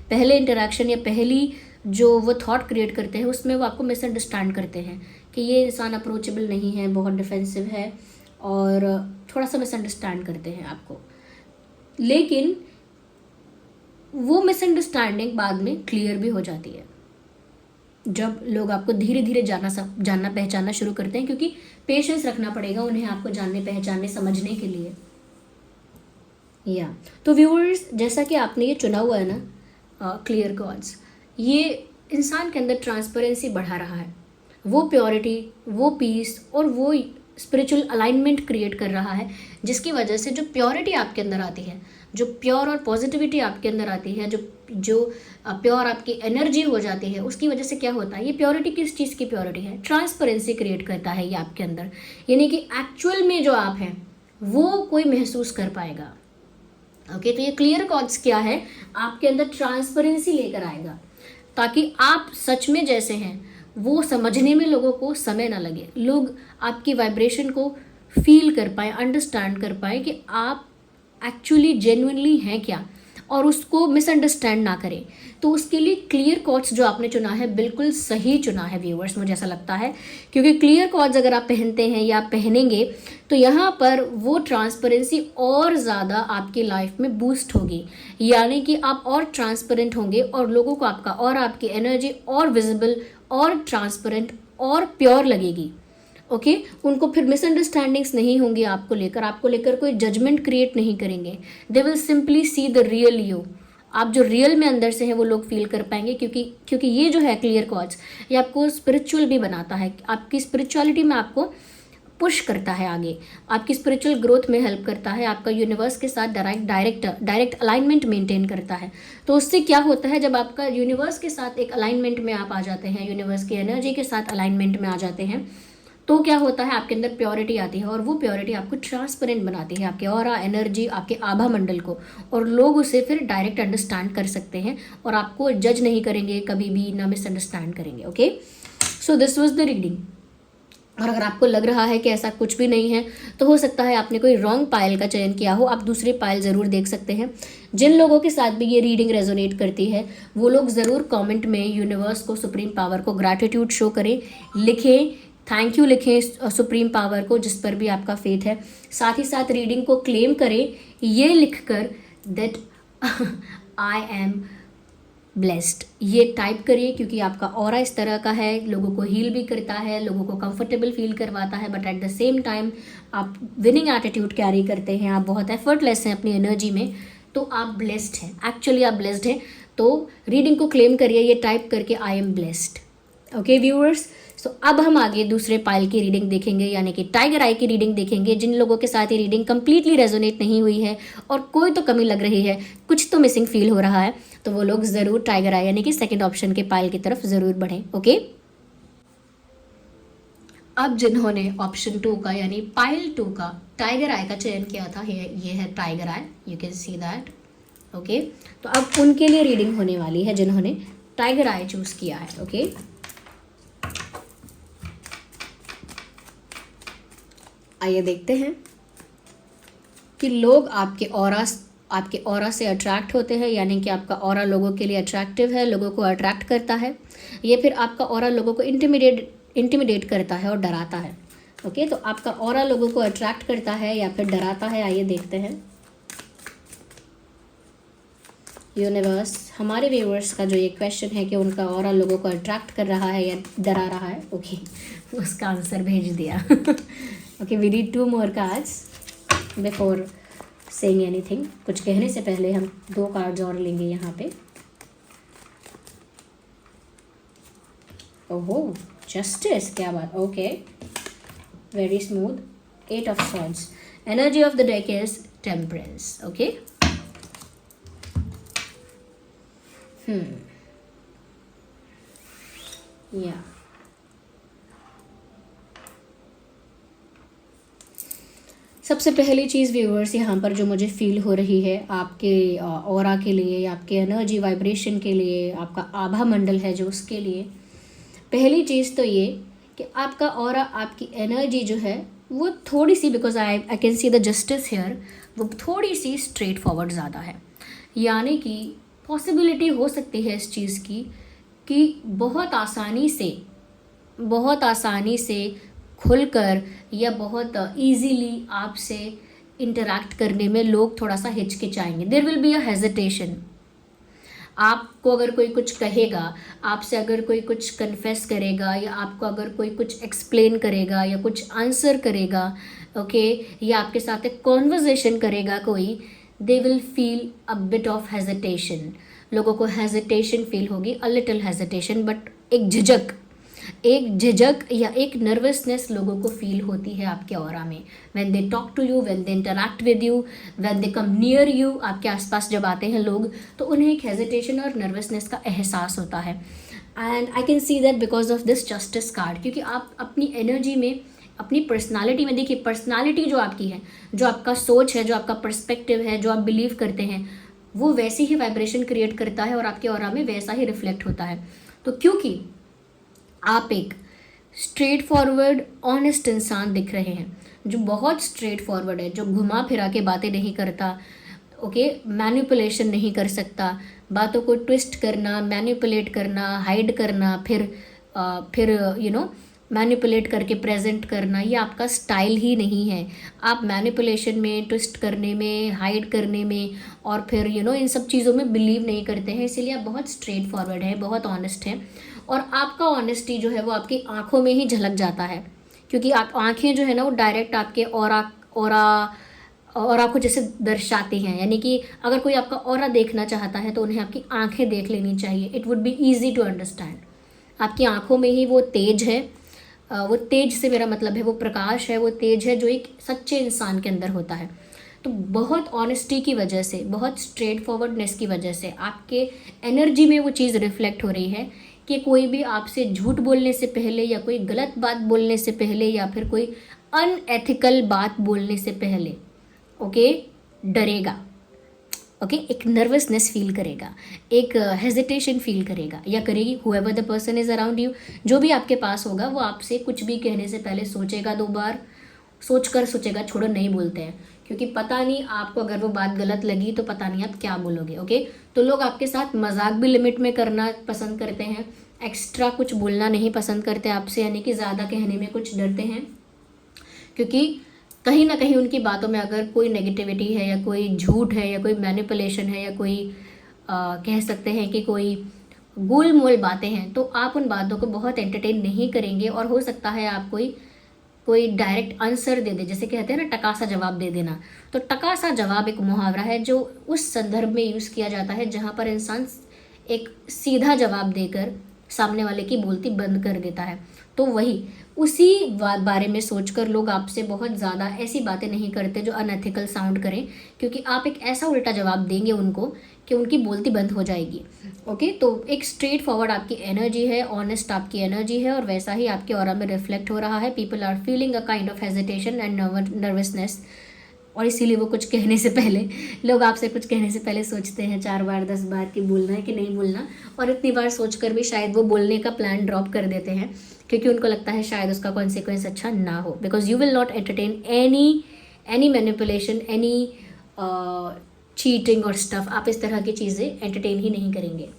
S1: पहले इंटरेक्शन या पहली जो वो थॉट क्रिएट करते हैं उसमें वो आपको मिसअंडरस्टैंड करते हैं कि ये इंसान अप्रोचेबल नहीं है, बहुत डिफेंसिव है, और थोड़ा सा मिसअंडरस्टैंड करते हैं आपको। लेकिन वो मिसअंडरस्टैंडिंग बाद में क्लियर भी हो जाती है जब लोग आपको धीरे धीरे जानना पहचानना शुरू करते हैं, क्योंकि पेशेंस रखना पड़ेगा उन्हें आपको जानने पहचानने समझने के लिए। या तो व्यूअर्स, जैसा कि आपने ये चुना हुआ है ना क्लियर कॉर्ड्स, ये इंसान के अंदर ट्रांसपेरेंसी बढ़ा रहा है, वो प्योरिटी, वो पीस और वो स्पिरिचुअल अलाइनमेंट क्रिएट कर रहा है, जिसकी वजह से जो प्योरिटी आपके अंदर आती है, जो प्योर और पॉजिटिविटी आपके अंदर आती है, जो प्योर आपकी एनर्जी हो जाती है, उसकी वजह से क्या होता है, ये प्योरिटी किस चीज़ की प्योरिटी है, ट्रांसपेरेंसी क्रिएट करता है ये आपके अंदर। यानी कि एक्चुअल में जो आप हैं वो कोई महसूस कर पाएगा। ओके, तो ये क्लियर कॉर्ड्स क्या है, आपके अंदर ट्रांसपेरेंसी लेकर आएगा, ताकि आप सच में जैसे हैं वो समझने में लोगों को समय ना लगे, लोग आपकी वाइब्रेशन को फील कर पाए, अंडरस्टैंड कर पाए कि आप एक्चुअली जेन्युइनली हैं क्या, और उसको मिसअंडरस्टैंड ना करें। तो उसके लिए क्लियर कॉर्ड्स जो आपने चुना है बिल्कुल सही चुना है व्यूअर्स, मुझे ऐसा लगता है, क्योंकि क्लियर कॉर्ड्स अगर आप पहनते हैं या पहनेंगे तो यहाँ पर वो ट्रांसपेरेंसी और ज़्यादा आपकी लाइफ में बूस्ट होगी, यानी कि आप और ट्रांसपेरेंट होंगे और लोगों को आपका और आपकी एनर्जी और विजिबल और ट्रांसपेरेंट और प्योर लगेगी। ओके, उनको फिर मिसअंडरस्टैंडिंग्स नहीं होंगी आपको लेकर कोई जजमेंट क्रिएट नहीं करेंगे। They will simply see the real you, आप जो रियल में अंदर से है वो लोग फील कर पाएंगे, क्योंकि ये जो है क्लियर कॉर्ड्स, ये आपको स्पिरिचुअल भी बनाता है, आपकी स्पिरिचुअलिटी में आपको पुश करता है आगे, आपकी स्पिरिचुअल ग्रोथ में हेल्प करता है, आपका यूनिवर्स के साथ डायरेक्ट अलाइनमेंट मेंटेन करता है। तो उससे क्या होता है, जब आपका यूनिवर्स के साथ एक अलाइनमेंट में आप आ जाते हैं, यूनिवर्स की एनर्जी के साथ अलाइनमेंट में आ जाते हैं, तो क्या होता है, आपके अंदर प्योरिटी आती है, और वो प्योरिटी आपको ट्रांसपेरेंट बनाती है, आपके ऑरा, एनर्जी, आपके आभा मंडल को, और लोग उसे फिर डायरेक्ट अंडरस्टैंड कर सकते हैं और आपको जज नहीं करेंगे कभी भी, ना मिसअंडरस्टैंड करेंगे। Okay, so this was the reading. और अगर आपको लग रहा है कि ऐसा कुछ भी नहीं है, तो हो सकता है आपने कोई रॉन्ग पायल का चयन किया हो, आप दूसरी पायल ज़रूर देख सकते हैं। जिन लोगों के साथ भी ये रीडिंग रेजोनेट करती है वो लोग ज़रूर कमेंट में यूनिवर्स को, सुप्रीम पावर को ग्रैटिट्यूड शो करें, लिखें, थैंक यू लिखें सुप्रीम पावर को जिस पर भी आपका फेथ है। साथ ही साथ रीडिंग को क्लेम करें ये लिखकर दैट आई एम ब्लेस्ड, ये टाइप करिए, क्योंकि आपका ऑरा इस तरह का है, लोगों को हील भी करता है, लोगों को कंफर्टेबल फील करवाता है, but at the same time आप विनिंग एटीट्यूड कैरी करते हैं, आप बहुत एफर्टलेस हैं अपनी एनर्जी में, तो आप ब्लेस्ड हैं, एक्चुअली आप ब्लेस्ड हैं। तो रीडिंग को क्लेम करिए ये टाइप करके, I am blessed. Okay viewers, so अब हम आगे दूसरे पाइल की रीडिंग देखेंगे, यानी कि टाइगर आई की रीडिंग देखेंगे। जिन लोगों के साथ ये रीडिंग कंप्लीटली रेजोनेट नहीं हुई है और कोई तो कमी लग रही है, कुछ तो मिसिंग फील हो रहा है, तो वो लोग ज़रूर टाइगर आई यानी कि सेकंड ऑप्शन के पाइल की तरफ ज़रूर बढ़ें। ओके, अब जिन्होंने ऑप्शन 2 का यानी पाइल 2 का टाइगर आई का चयन किया था, ये है tiger eye, you can see that. Okay, तो अब उनके लिए रीडिंग होने वाली है जिन्होंने टाइगर आई चूज किया है। ओके, आइए देखते हैं कि लोग आपके ऑरा से अट्रैक्ट होते हैं, यानी कि आपका ऑरा लोगों के लिए अट्रैक्टिव है, लोगों को अट्रैक्ट करता है, या फिर आपका ऑरा लोगों को इंटिमिडेट करता है और डराता है। ओके, तो आपका ऑरा लोगों को अट्रैक्ट करता है या फिर डराता है, आइए देखते हैं। यूनिवर्स, हमारे व्यूअर्स का जो ये क्वेश्चन है कि उनका ऑरा लोगों को अट्रैक्ट कर रहा है या डरा रहा है, ओके, उसका आंसर भेज दिया। Okay, we read 2 more cards before saying anything. कुछ कहने से पहले हम 2 कार्ड्स और लेंगे यहाँ पे। ओहो, जस्टिस, क्या बात, okay, very smooth. 8 of swords, energy of the deck is temperance, okay. या सबसे पहली चीज़ व्यूअर्स यहाँ पर जो मुझे फील हो रही है आपके ऑरा के लिए, आपके एनर्जी वाइब्रेशन के लिए, आपका आभा मंडल है जो उसके लिए, पहली चीज़ तो ये कि आपका ऑरा, आपकी एनर्जी जो है वो थोड़ी सी, because I can see the justice here, वो थोड़ी सी स्ट्रेट फॉरवर्ड ज़्यादा है। यानी कि पॉसिबिलिटी हो सकती है इस चीज़ की कि बहुत आसानी से खुलकर या बहुत इजीली आपसे इंटरैक्ट करने में लोग थोड़ा सा हिचकिचाएंगे। There will be a hesitation. आपको अगर कोई कुछ कहेगा, आपसे अगर कोई कुछ कन्फेस करेगा, या आपको अगर कोई कुछ एक्सप्लेन करेगा या कुछ आंसर करेगा, ओके, या आपके साथ एक कॉन्वर्जेशन करेगा कोई, they will feel a bit of hesitation. लोगों को हेजिटेशन फील होगी, अ लिटिल हेजिटेशन, बट एक झिझक या एक नर्वसनेस लोगों को फील होती है आपके ऑरा में। When they talk to you, when they interact with you, when they come near you, आपके आसपास जब आते हैं लोग, तो उन्हें एक हेजिटेशन और नर्वसनेस का एहसास होता है। And I can see that because of this justice card, क्योंकि आप अपनी एनर्जी में, अपनी पर्सनालिटी में, देखिए पर्सनालिटी जो आपकी है, जो आपका सोच है, जो आपका पर्सपेक्टिव है, जो आप बिलीव करते हैं, वो वैसी ही वाइब्रेशन क्रिएट करता है और आपके ऑरा में वैसा ही रिफ्लेक्ट होता है। तो क्योंकि आप एक स्ट्रेट फॉरवर्ड ऑनेस्ट इंसान दिख रहे हैं, जो बहुत स्ट्रेट फॉरवर्ड है, जो घुमा फिरा के बातें नहीं करता, ओके, मैनिपुलेशन नहीं कर सकता, बातों को ट्विस्ट करना, मैनिपुलेट करना, हाइड करना, फिर मैनिपुलेट करके प्रेजेंट करना, ये आपका स्टाइल ही नहीं है। आप मैनिपुलेशन में, ट्विस्ट करने में, हाइड करने में और फिर इन सब चीज़ों में बिलीव नहीं करते हैं, इसीलिए आप बहुत स्ट्रेट फॉरवर्ड हैं, बहुत ऑनेस्ट हैं। और आपका ऑनेस्टी जो है वो आपकी आंखों में ही झलक जाता है, क्योंकि आप आंखें जो है ना वो डायरेक्ट आपके ऑरा को जैसे दर्शाती हैं। यानी कि अगर कोई आपका ऑरा देखना चाहता है तो उन्हें आपकी आंखें देख लेनी चाहिए। It would be easy to understand. आपकी आंखों में ही वो तेज है, वो तेज से मेरा मतलब है वो प्रकाश है, वो तेज है जो एक सच्चे इंसान के अंदर होता है। तो बहुत ऑनेस्टी की वजह से, बहुत स्ट्रेट फॉरवर्डनेस की वजह से आपके एनर्जी में वो चीज़ रिफ्लेक्ट हो रही है कि कोई भी आपसे झूठ बोलने से पहले, या कोई गलत बात बोलने से पहले, या फिर कोई अनएथिकल बात बोलने से पहले, ओके, डरेगा, ओके, एक नर्वसनेस फील करेगा, एक हेजिटेशन फील करेगा या करेगी। However the person is around you, जो भी आपके पास होगा, वो आपसे कुछ भी कहने से पहले सोचेगा, 2 बार सोचेगा, छोड़ो, नहीं बोलते हैं, क्योंकि पता नहीं आपको अगर वो बात गलत लगी तो पता नहीं आप क्या बोलोगे, ओके। तो लोग आपके साथ मजाक भी लिमिट में करना पसंद करते हैं, एक्स्ट्रा कुछ बोलना नहीं पसंद करते आपसे, यानी कि ज़्यादा कहने में कुछ डरते हैं, क्योंकि कहीं ना कहीं उनकी बातों में अगर कोई नेगेटिविटी है, या कोई झूठ है, या कोई मैनिपुलेशन है, या कोई कह सकते हैं कि कोई गोल मोल बातें हैं, तो आप उन बातों को बहुत एंटरटेन नहीं करेंगे। और हो सकता है आप कोई डायरेक्ट आंसर दे दे, जैसे कहते हैं ना टका सा जवाब दे देना। तो टका सा जवाब एक मुहावरा है जो उस संदर्भ में यूज़ किया जाता है जहाँ पर इंसान एक सीधा जवाब देकर सामने वाले की बोलती बंद कर देता है। तो वही उसी बारे में सोचकर लोग आपसे बहुत ज़्यादा ऐसी बातें नहीं करते जो अनएथिकल साउंड करें, क्योंकि आप एक ऐसा उल्टा जवाब देंगे उनको कि उनकी बोलती बंद हो जाएगी, ओके। तो एक स्ट्रेट फॉरवर्ड आपकी एनर्जी है, ऑनेस्ट आपकी एनर्जी है, और वैसा ही आपके ऑरा में रिफ्लेक्ट हो रहा है। People are feeling a kind of hesitation and nervousness, और इसीलिए वो कुछ कहने से पहले, लोग आपसे कुछ कहने से पहले सोचते हैं 4 बार 10 बार कि बोलना है कि नहीं बोलना, और इतनी बार सोचकर भी शायद वो बोलने का प्लान ड्रॉप कर देते हैं, क्योंकि उनको लगता है शायद उसका कॉन्सिक्वेंस अच्छा ना हो, because you will not entertain any manipulation, any cheating और स्टफ। आप इस तरह की चीज़ें एंटरटेन ही नहीं करेंगे।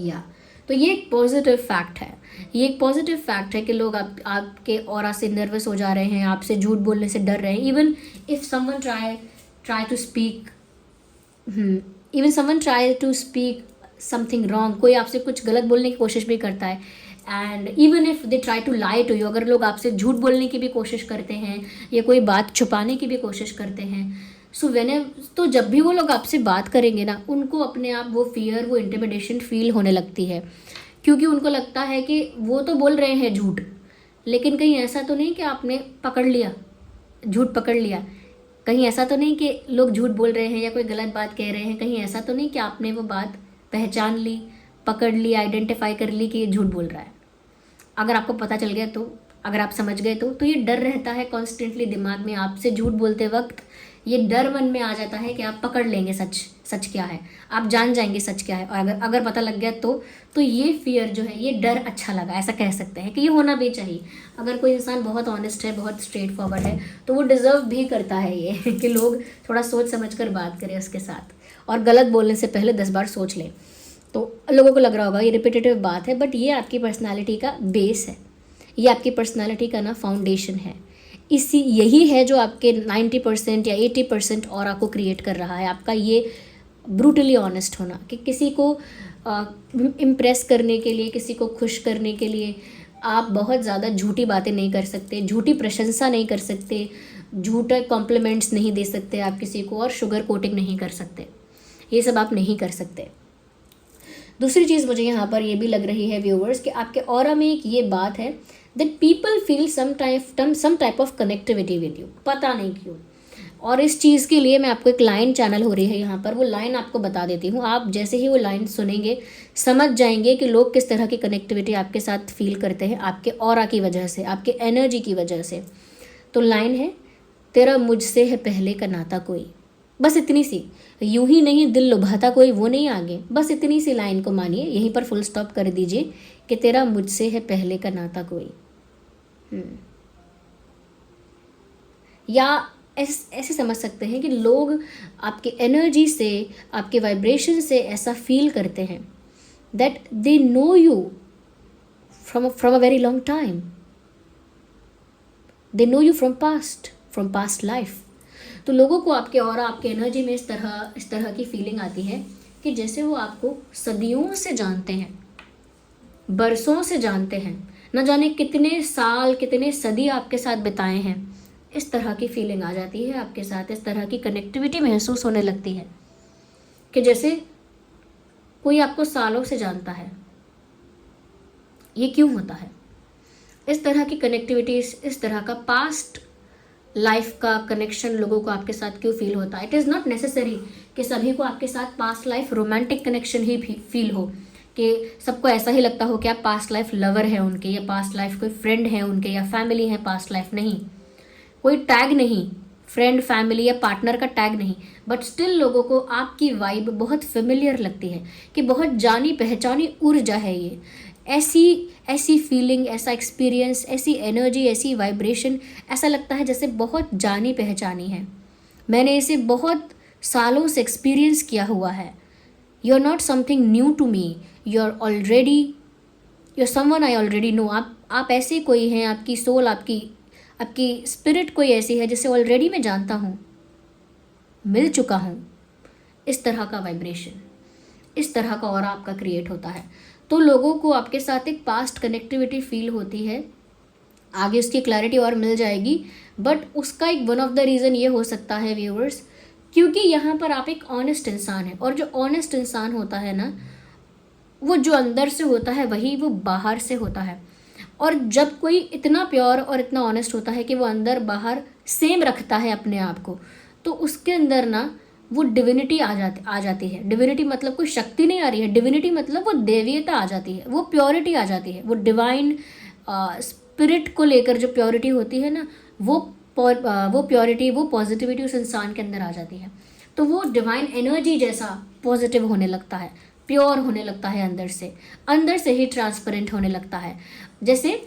S1: या तो ये एक पॉजिटिव फैक्ट है, ये एक पॉजिटिव फैक्ट है कि लोग आपके ऑरा से नर्वस हो जा रहे हैं, आपसे झूठ बोलने से डर रहे हैं। Even if someone try to speak something wrong, कोई आपसे कुछ गलत बोलने की कोशिश भी करता है, and even if they try to lie to you, अगर लोग आपसे झूठ बोलने की भी कोशिश करते हैं या कोई बात छुपाने की भी कोशिश करते हैं, तो जब भी वो लोग आपसे बात करेंगे ना, उनको अपने आप वो फियर, वो इंटिमिडेशन फील होने लगती है, क्योंकि उनको लगता है कि वो तो बोल रहे हैं झूठ, लेकिन कहीं ऐसा तो नहीं कि आपने पकड़ लिया, झूठ पकड़ लिया, कहीं ऐसा तो नहीं कि लोग झूठ बोल रहे हैं या कोई गलत बात कह रहे हैं, कहीं ऐसा तो नहीं कि आपने वो बात पहचान ली, पकड़ ली, आइडेंटिफाई कर ली कि ये झूठ बोल रहा है। अगर आपको पता चल गया तो, अगर आप समझ गए तो ये डर रहता है कॉन्स्टेंटली दिमाग में। आपसे झूठ बोलते वक्त ये डर मन में आ जाता है कि आप पकड़ लेंगे सच क्या है, आप जान जाएंगे सच क्या है। और अगर पता लग गया तो ये फियर जो है, ये डर अच्छा लगा, ऐसा कह सकते हैं कि ये होना भी चाहिए। अगर कोई इंसान बहुत ऑनेस्ट है, बहुत स्ट्रेट फॉरवर्ड है, तो वो डिज़र्व भी करता है ये कि लोग थोड़ा सोच समझ कर बात करें उसके साथ, और गलत बोलने से पहले 10 बार सोच लें। तो लोगों को लग रहा होगा ये रिपीटेटिव बात है, बट ये आपकी पर्सनैलिटी का बेस है, ये आपकी पर्सनैलिटी का ना फाउंडेशन है। यही है जो आपके 90% या 80% और आपको क्रिएट कर रहा है, आपका ये ब्रूटली ऑनेस्ट होना, कि किसी को इम्प्रेस करने के लिए, किसी को खुश करने के लिए आप बहुत ज़्यादा झूठी बातें नहीं कर सकते, झूठी प्रशंसा नहीं कर सकते, झूठे कॉम्प्लीमेंट्स नहीं दे सकते आप किसी को, और शुगर कोटिंग नहीं कर सकते, ये सब आप नहीं कर सकते। दूसरी चीज़ मुझे यहाँ पर ये भी लग रही है व्यूवर्स कि आपके ऑरा में एक ये बात है that people feel some type of connectivity with you, पता नहीं क्यों। और इस चीज़ के लिए मैं आपको एक लाइन चैनल हो रही है यहाँ पर, वो लाइन आपको बता देती हूँ। आप जैसे ही वो लाइन सुनेंगे समझ जाएंगे कि लोग किस तरह की कनेक्टिविटी आपके साथ फील करते हैं, आपके ऑरा की वजह से, आपके एनर्जी की वजह से। तो लाइन है, तेरा मुझसे है पहले का नाता कोई, बस इतनी सी, यूं ही नहीं दिल लुभाता कोई, वो नहीं आगे, बस इतनी सी लाइन को मानिए, यहीं पर फुल स्टॉप कर दीजिए कि तेरा मुझसे है पहले का नाता कोई। या ऐसे समझ सकते हैं कि लोग आपकी एनर्जी से, आपके वाइब्रेशन से ऐसा फील करते हैं that they know you from a very long time, they know you from past life. तो लोगों को आपके और आपके एनर्जी में इस तरह की फीलिंग आती है कि जैसे वो आपको सदियों से जानते हैं, बरसों से जानते हैं, न जाने कितने साल, कितने सदी आपके साथ बिताए हैं। इस तरह की फीलिंग आ जाती है आपके साथ, इस तरह की कनेक्टिविटी महसूस होने लगती है कि जैसे कोई आपको सालों से जानता है। ये क्यों होता है? इस तरह की कनेक्टिविटी, इस तरह का पास्ट लाइफ का कनेक्शन लोगों को आपके साथ क्यों फील होता है? इट इज़ नॉट नेसेसरी कि सभी को आपके साथ पास्ट लाइफ रोमांटिक कनेक्शन ही फील हो, कि सबको ऐसा ही लगता हो कि आप पास्ट लाइफ लवर है उनके, या पास्ट लाइफ कोई फ्रेंड है उनके, या फैमिली है पास्ट लाइफ। नहीं, कोई टैग नहीं, फ्रेंड, फैमिली या पार्टनर का टैग नहीं, बट स्टिल लोगों को आपकी वाइब बहुत फेमिलियर लगती है कि बहुत जानी पहचानी ऊर्जा है ये, ऐसी फीलिंग, ऐसा एक्सपीरियंस, ऐसी एनर्जी, ऐसी वाइब्रेशन, ऐसा लगता है जैसे बहुत जानी पहचानी है, मैंने इसे बहुत सालों से एक्सपीरियंस किया हुआ है। You are not something new to me, you are someone I already know. आप ऐसे कोई हैं, आपकी सोल, आपकी स्पिरिट कोई ऐसी है जिसे ऑलरेडी मैं जानता हूँ, मिल चुका हूँ। इस तरह का वाइब्रेशन, इस तरह का ऑरा आपका क्रिएट होता है। तो लोगों को आपके साथ एक पास्ट कनेक्टिविटी फील होती है। आगे उसकी क्लैरिटी और मिल जाएगी, बट उसका एक वन ऑफ द रीज़न ये हो सकता है व्यूअर्स, क्योंकि यहाँ पर आप एक ऑनेस्ट इंसान है, और जो ऑनेस्ट इंसान होता है ना, वो जो अंदर से होता है वही वो बाहर से होता है। और जब कोई इतना प्योर और इतना ऑनेस्ट होता है कि वो अंदर बाहर सेम रखता है अपने आप को, तो उसके अंदर ना वो डिविनिटी आ जाती है। डिविनिटी मतलब कोई शक्ति नहीं आ रही है, डिविनिटी मतलब वो देवीयता आ जाती है, वो प्योरिटी आ जाती है, वो डिवाइन स्पिरिट को लेकर जो प्योरिटी होती है ना, वो प्योरिटी, वो पॉजिटिविटी उस इंसान के अंदर आ जाती है। तो वो डिवाइन एनर्जी जैसा पॉजिटिव होने लगता है, प्योर होने लगता है, अंदर से ही ट्रांसपेरेंट होने लगता है। जैसे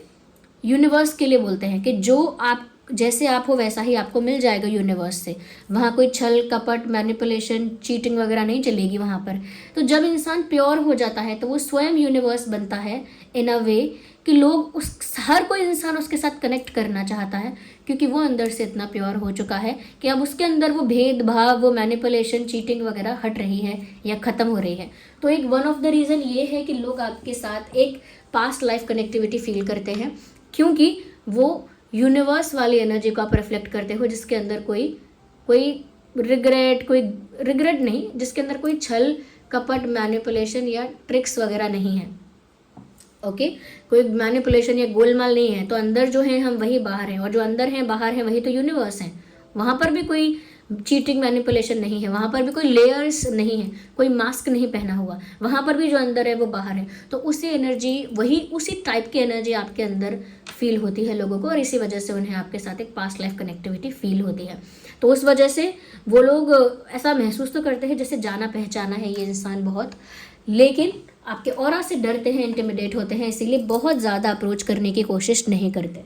S1: यूनिवर्स के लिए बोलते हैं कि जो आप जैसे आप हो वैसा ही आपको मिल जाएगा यूनिवर्स से। वहाँ कोई छल कपट, मैनिपुलेशन, चीटिंग वगैरह नहीं चलेगी वहाँ पर। तो जब इंसान प्योर हो जाता है तो वो स्वयं यूनिवर्स बनता है इन अ वे कि लोग हर कोई इंसान उसके साथ कनेक्ट करना चाहता है, क्योंकि वो अंदर से इतना प्योर हो चुका है कि अब उसके अंदर वो भेदभाव, वो मैनिपुलेशन, चीटिंग वगैरह हट रही है या ख़त्म हो रही है। तो एक वन ऑफ द रीज़न ये है कि लोग आपके साथ एक पास्ट लाइफ कनेक्टिविटी फील करते हैं, क्योंकि वो यूनिवर्स वाली एनर्जी को आप रिफ्लेक्ट करते हो, जिसके अंदर कोई रिग्रेट नहीं, जिसके अंदर कोई छल कपट, मैनिपुलेशन या ट्रिक्स वगैरह नहीं है। ओके कोई मैनिपुलेशन या गोलमाल नहीं है, तो अंदर जो है हम वही बाहर हैं, और जो अंदर हैं बाहर हैं वही तो यूनिवर्स है। वहाँ पर भी कोई चीटिंग मैनिपुलेशन नहीं है, वहाँ पर भी कोई लेयर्स नहीं है, कोई मास्क नहीं पहना हुआ, वहाँ पर भी जो अंदर है वो बाहर है। तो उसी एनर्जी, वही उसी टाइप की एनर्जी आपके अंदर फील होती है लोगों को, और इसी वजह से उन्हें आपके साथ एक पास्ट लाइफ कनेक्टिविटी फील होती है। तो उस वजह से वो लोग ऐसा महसूस तो करते हैं जैसे जाना पहचाना है ये इंसान बहुत, लेकिन आपके ऑरा से डरते हैं, इंटिमिडेट होते हैं, इसीलिए बहुत ज़्यादा अप्रोच करने की कोशिश नहीं करते।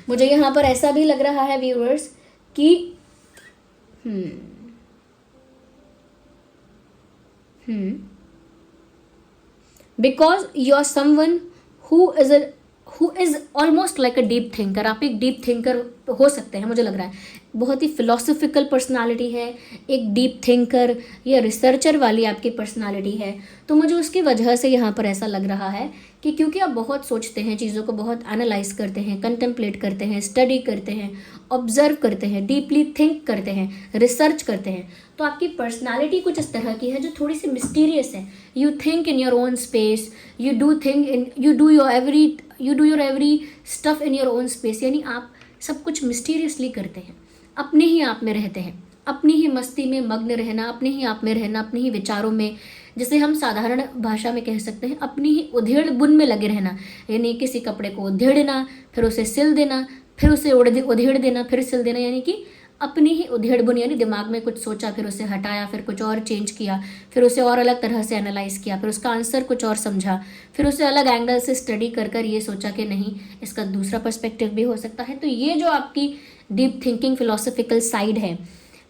S1: मुझे यहाँ पर ऐसा भी लग रहा है व्यूअर्स कि because you are someone who is almost like a deep thinker. आप एक डीप थिंकर हो सकते हैं, मुझे लग रहा है बहुत ही फिलोसफिकल पर्सनालिटी है, एक डीप थिंकर या रिसर्चर वाली आपकी पर्सनालिटी है। तो मुझे उसकी वजह से यहाँ पर ऐसा लग रहा है कि क्योंकि आप बहुत सोचते हैं, चीज़ों को बहुत एनालाइज करते हैं, कंटेम्पलेट करते हैं, स्टडी करते हैं, ऑब्जर्व करते हैं, डीपली थिंक करते हैं, रिसर्च करते हैं, तो आपकी पर्सनालिटी कुछ इस तरह की है जो थोड़ी सी मिस्टीरियस है। You think in your own space, you do your every stuff in your own space, यानी आप सब कुछ मिस्टीरियसली करते हैं, अपने ही आप में रहते हैं, अपनी ही मस्ती में मग्न रहना, अपने ही आप में रहना, अपने ही विचारों में, जैसे हम साधारण भाषा में कह सकते हैं अपनी ही उधेड़ बुन में लगे रहना, यानी किसी कपड़े को उधेड़ना, फिर उसे सिल देना, फिर उसे उधेड़ देना, फिर सिल देना, यानी कि अपनी ही उधेड़ बुन, यानी दिमाग में कुछ सोचा, फिर उसे हटाया, फिर कुछ और चेंज किया, फिर उसे और अलग तरह से एनालाइज किया, फिर उसका आंसर कुछ और समझा, फिर उसे अलग एंगल से स्टडी कर कर ये सोचा कि नहीं इसका दूसरा पर्सपेक्टिव भी हो सकता है। तो ये जो आपकी डीप थिंकिंग फिलोसफिकल साइड है,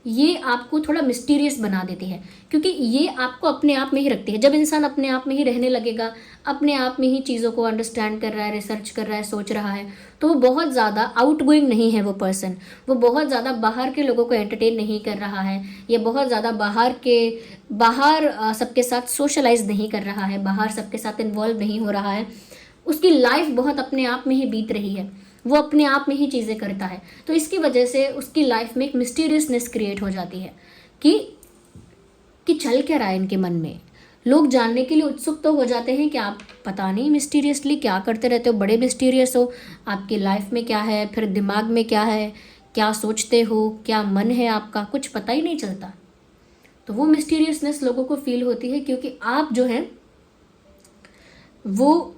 S1: ये आपको थोड़ा मिस्टीरियस बना देती है, क्योंकि ये आपको अपने आप में ही रखती है। जब इंसान अपने आप में ही रहने लगेगा, अपने आप में ही चीज़ों को अंडरस्टैंड कर रहा है, रिसर्च कर रहा है, सोच रहा है, तो वो बहुत ज़्यादा आउटगोइंग नहीं है वो पर्सन, वो बहुत ज़्यादा बाहर के लोगों को एंटरटेन नहीं कर रहा है, या बहुत ज़्यादा बाहर सबके साथ सोशलाइज नहीं कर रहा है, बाहर सबके साथ इन्वॉल्व नहीं हो रहा है। उसकी लाइफ बहुत अपने आप में ही बीत रही है, वो अपने आप में ही चीज़ें करता है। तो इसकी वजह से उसकी लाइफ में एक मिस्टीरियसनेस क्रिएट हो जाती है कि चल क्या रहा है इनके मन में। लोग जानने के लिए उत्सुक तो हो जाते हैं कि आप पता नहीं मिस्टीरियसली क्या करते रहते हो, बड़े मिस्टीरियस हो, आपकी लाइफ में क्या है, फिर दिमाग में क्या है, क्या सोचते हो, क्या मन है आपका, कुछ पता ही नहीं चलता। तो वो मिस्टीरियसनेस लोगों को फील होती है, क्योंकि आप जो है वो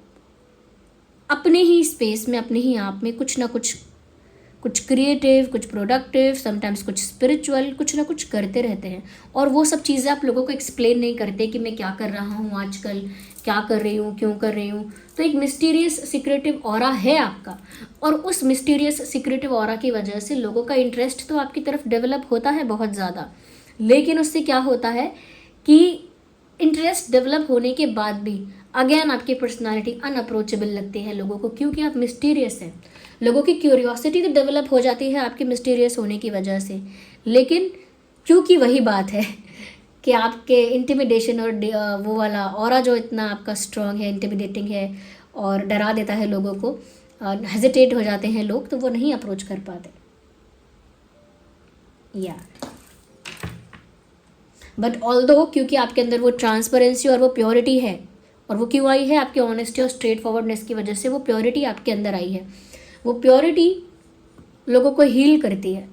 S1: अपने ही स्पेस में, अपने ही आप में कुछ ना कुछ क्रिएटिव, कुछ प्रोडक्टिव, समटाइम्स कुछ स्पिरिचुअल, कुछ ना कुछ करते रहते हैं। और वो सब चीज़ें आप लोगों को एक्सप्लेन नहीं करते कि मैं क्या कर रहा हूँ आजकल, क्या कर रही हूँ, क्यों कर रही हूँ। तो एक मिस्टीरियस सीक्रेटिव ऑरा है आपका, और उस मिस्टीरियस सीक्रेटिव ऑरा की वजह से लोगों का इंटरेस्ट तो आपकी तरफ डेवलप होता है बहुत ज़्यादा, लेकिन उससे क्या होता है कि इंटरेस्ट डेवलप होने के बाद भी अगेन आपकी पर्सनालिटी अनअप्रोचेबल लगती है लोगों को, क्योंकि आप मिस्टीरियस हैं। लोगों की क्यूरियोसिटी तो डेवलप हो जाती है आपके मिस्टीरियस होने की वजह से, लेकिन क्योंकि वही बात है कि आपके इंटिमिडेशन और वो वाला ऑरा जो इतना आपका स्ट्रांग है, इंटिमिडेटिंग है और डरा देता है लोगों को, हेजिटेट हो जाते हैं लोग, तो वो नहीं अप्रोच कर पाते। या बट ऑल्दो क्योंकि आपके अंदर वो ट्रांसपेरेंसी और वो प्योरिटी है, और वो क्यों आई है, आपकी ऑनेस्टी और स्ट्रेट फॉरवर्डनेस की वजह से वो प्योरिटी आपके अंदर आई है। वो प्योरिटी लोगों को हील करती है,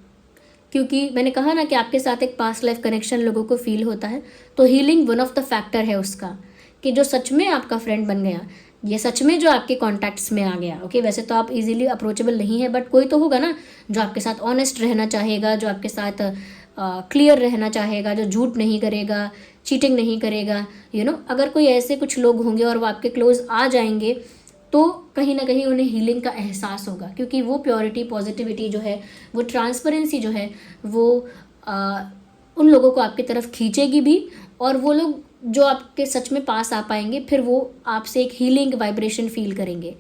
S1: क्योंकि मैंने कहा ना कि आपके साथ एक पास्ट लाइफ कनेक्शन लोगों को फील होता है, तो healing one of the factor है उसका, कि जो सच में आपका फ्रेंड बन गया, ये सच में जो आपके कॉन्टैक्ट्स में आ गया। ओके, वैसे तो आप इजीली अप्रोचेबल नहीं है, बट कोई तो होगा ना जो आपके साथ ऑनेस्ट रहना चाहेगा, जो आपके साथ क्लियर रहना चाहेगा, जो झूठ नहीं करेगा, चीटिंग नहीं करेगा। अगर कोई ऐसे कुछ लोग होंगे और वो आपके क्लोज आ जाएंगे, तो कहीं ना कहीं उन्हें हीलिंग का एहसास होगा, क्योंकि वो प्योरिटी, पॉजिटिविटी जो है, वो ट्रांसपेरेंसी जो है, वो उन लोगों को आपकी तरफ खींचेगी भी, और वो लोग जो आपके सच में पास आ पाएंगे, फिर वो आपसे एक हीलिंग वाइब्रेशन फील करेंगे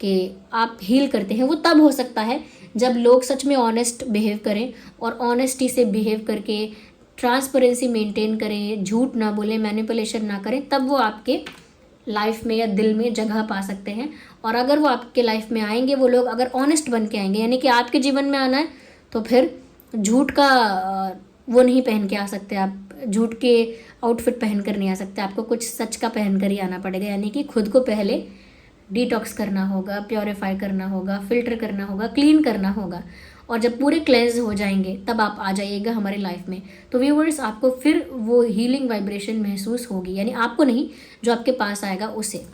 S1: कि आप हील करते हैं। वो तब हो सकता है जब लोग सच में ऑनेस्ट बिहेव करें, और ऑनेस्टी से बिहेव करके ट्रांसपेरेंसी मेंटेन करें, झूठ ना बोलें, मैनिपुलेशन ना करें, तब वो आपके लाइफ में या दिल में जगह पा सकते हैं। और अगर वो आपके लाइफ में आएंगे, वो लोग अगर ऑनेस्ट बन के आएंगे, यानी कि आपके जीवन में आना है, तो फिर झूठ का वो नहीं पहन के आ सकते आप, झूठ के आउटफिट पहन कर नहीं आ सकते, आपको कुछ सच का पहन कर ही आना पड़ेगा। यानी कि खुद को पहले डिटॉक्स करना होगा, प्योरीफाई करना होगा, फिल्टर करना होगा, क्लीन करना होगा, और जब पूरे क्लेंज हो जाएंगे तब आप आ जाइएगा हमारे लाइफ में। तो व्यूवर्स, आपको फिर वो हीलिंग वाइब्रेशन महसूस होगी, यानी आपको नहीं, जो आपके पास आएगा उसे।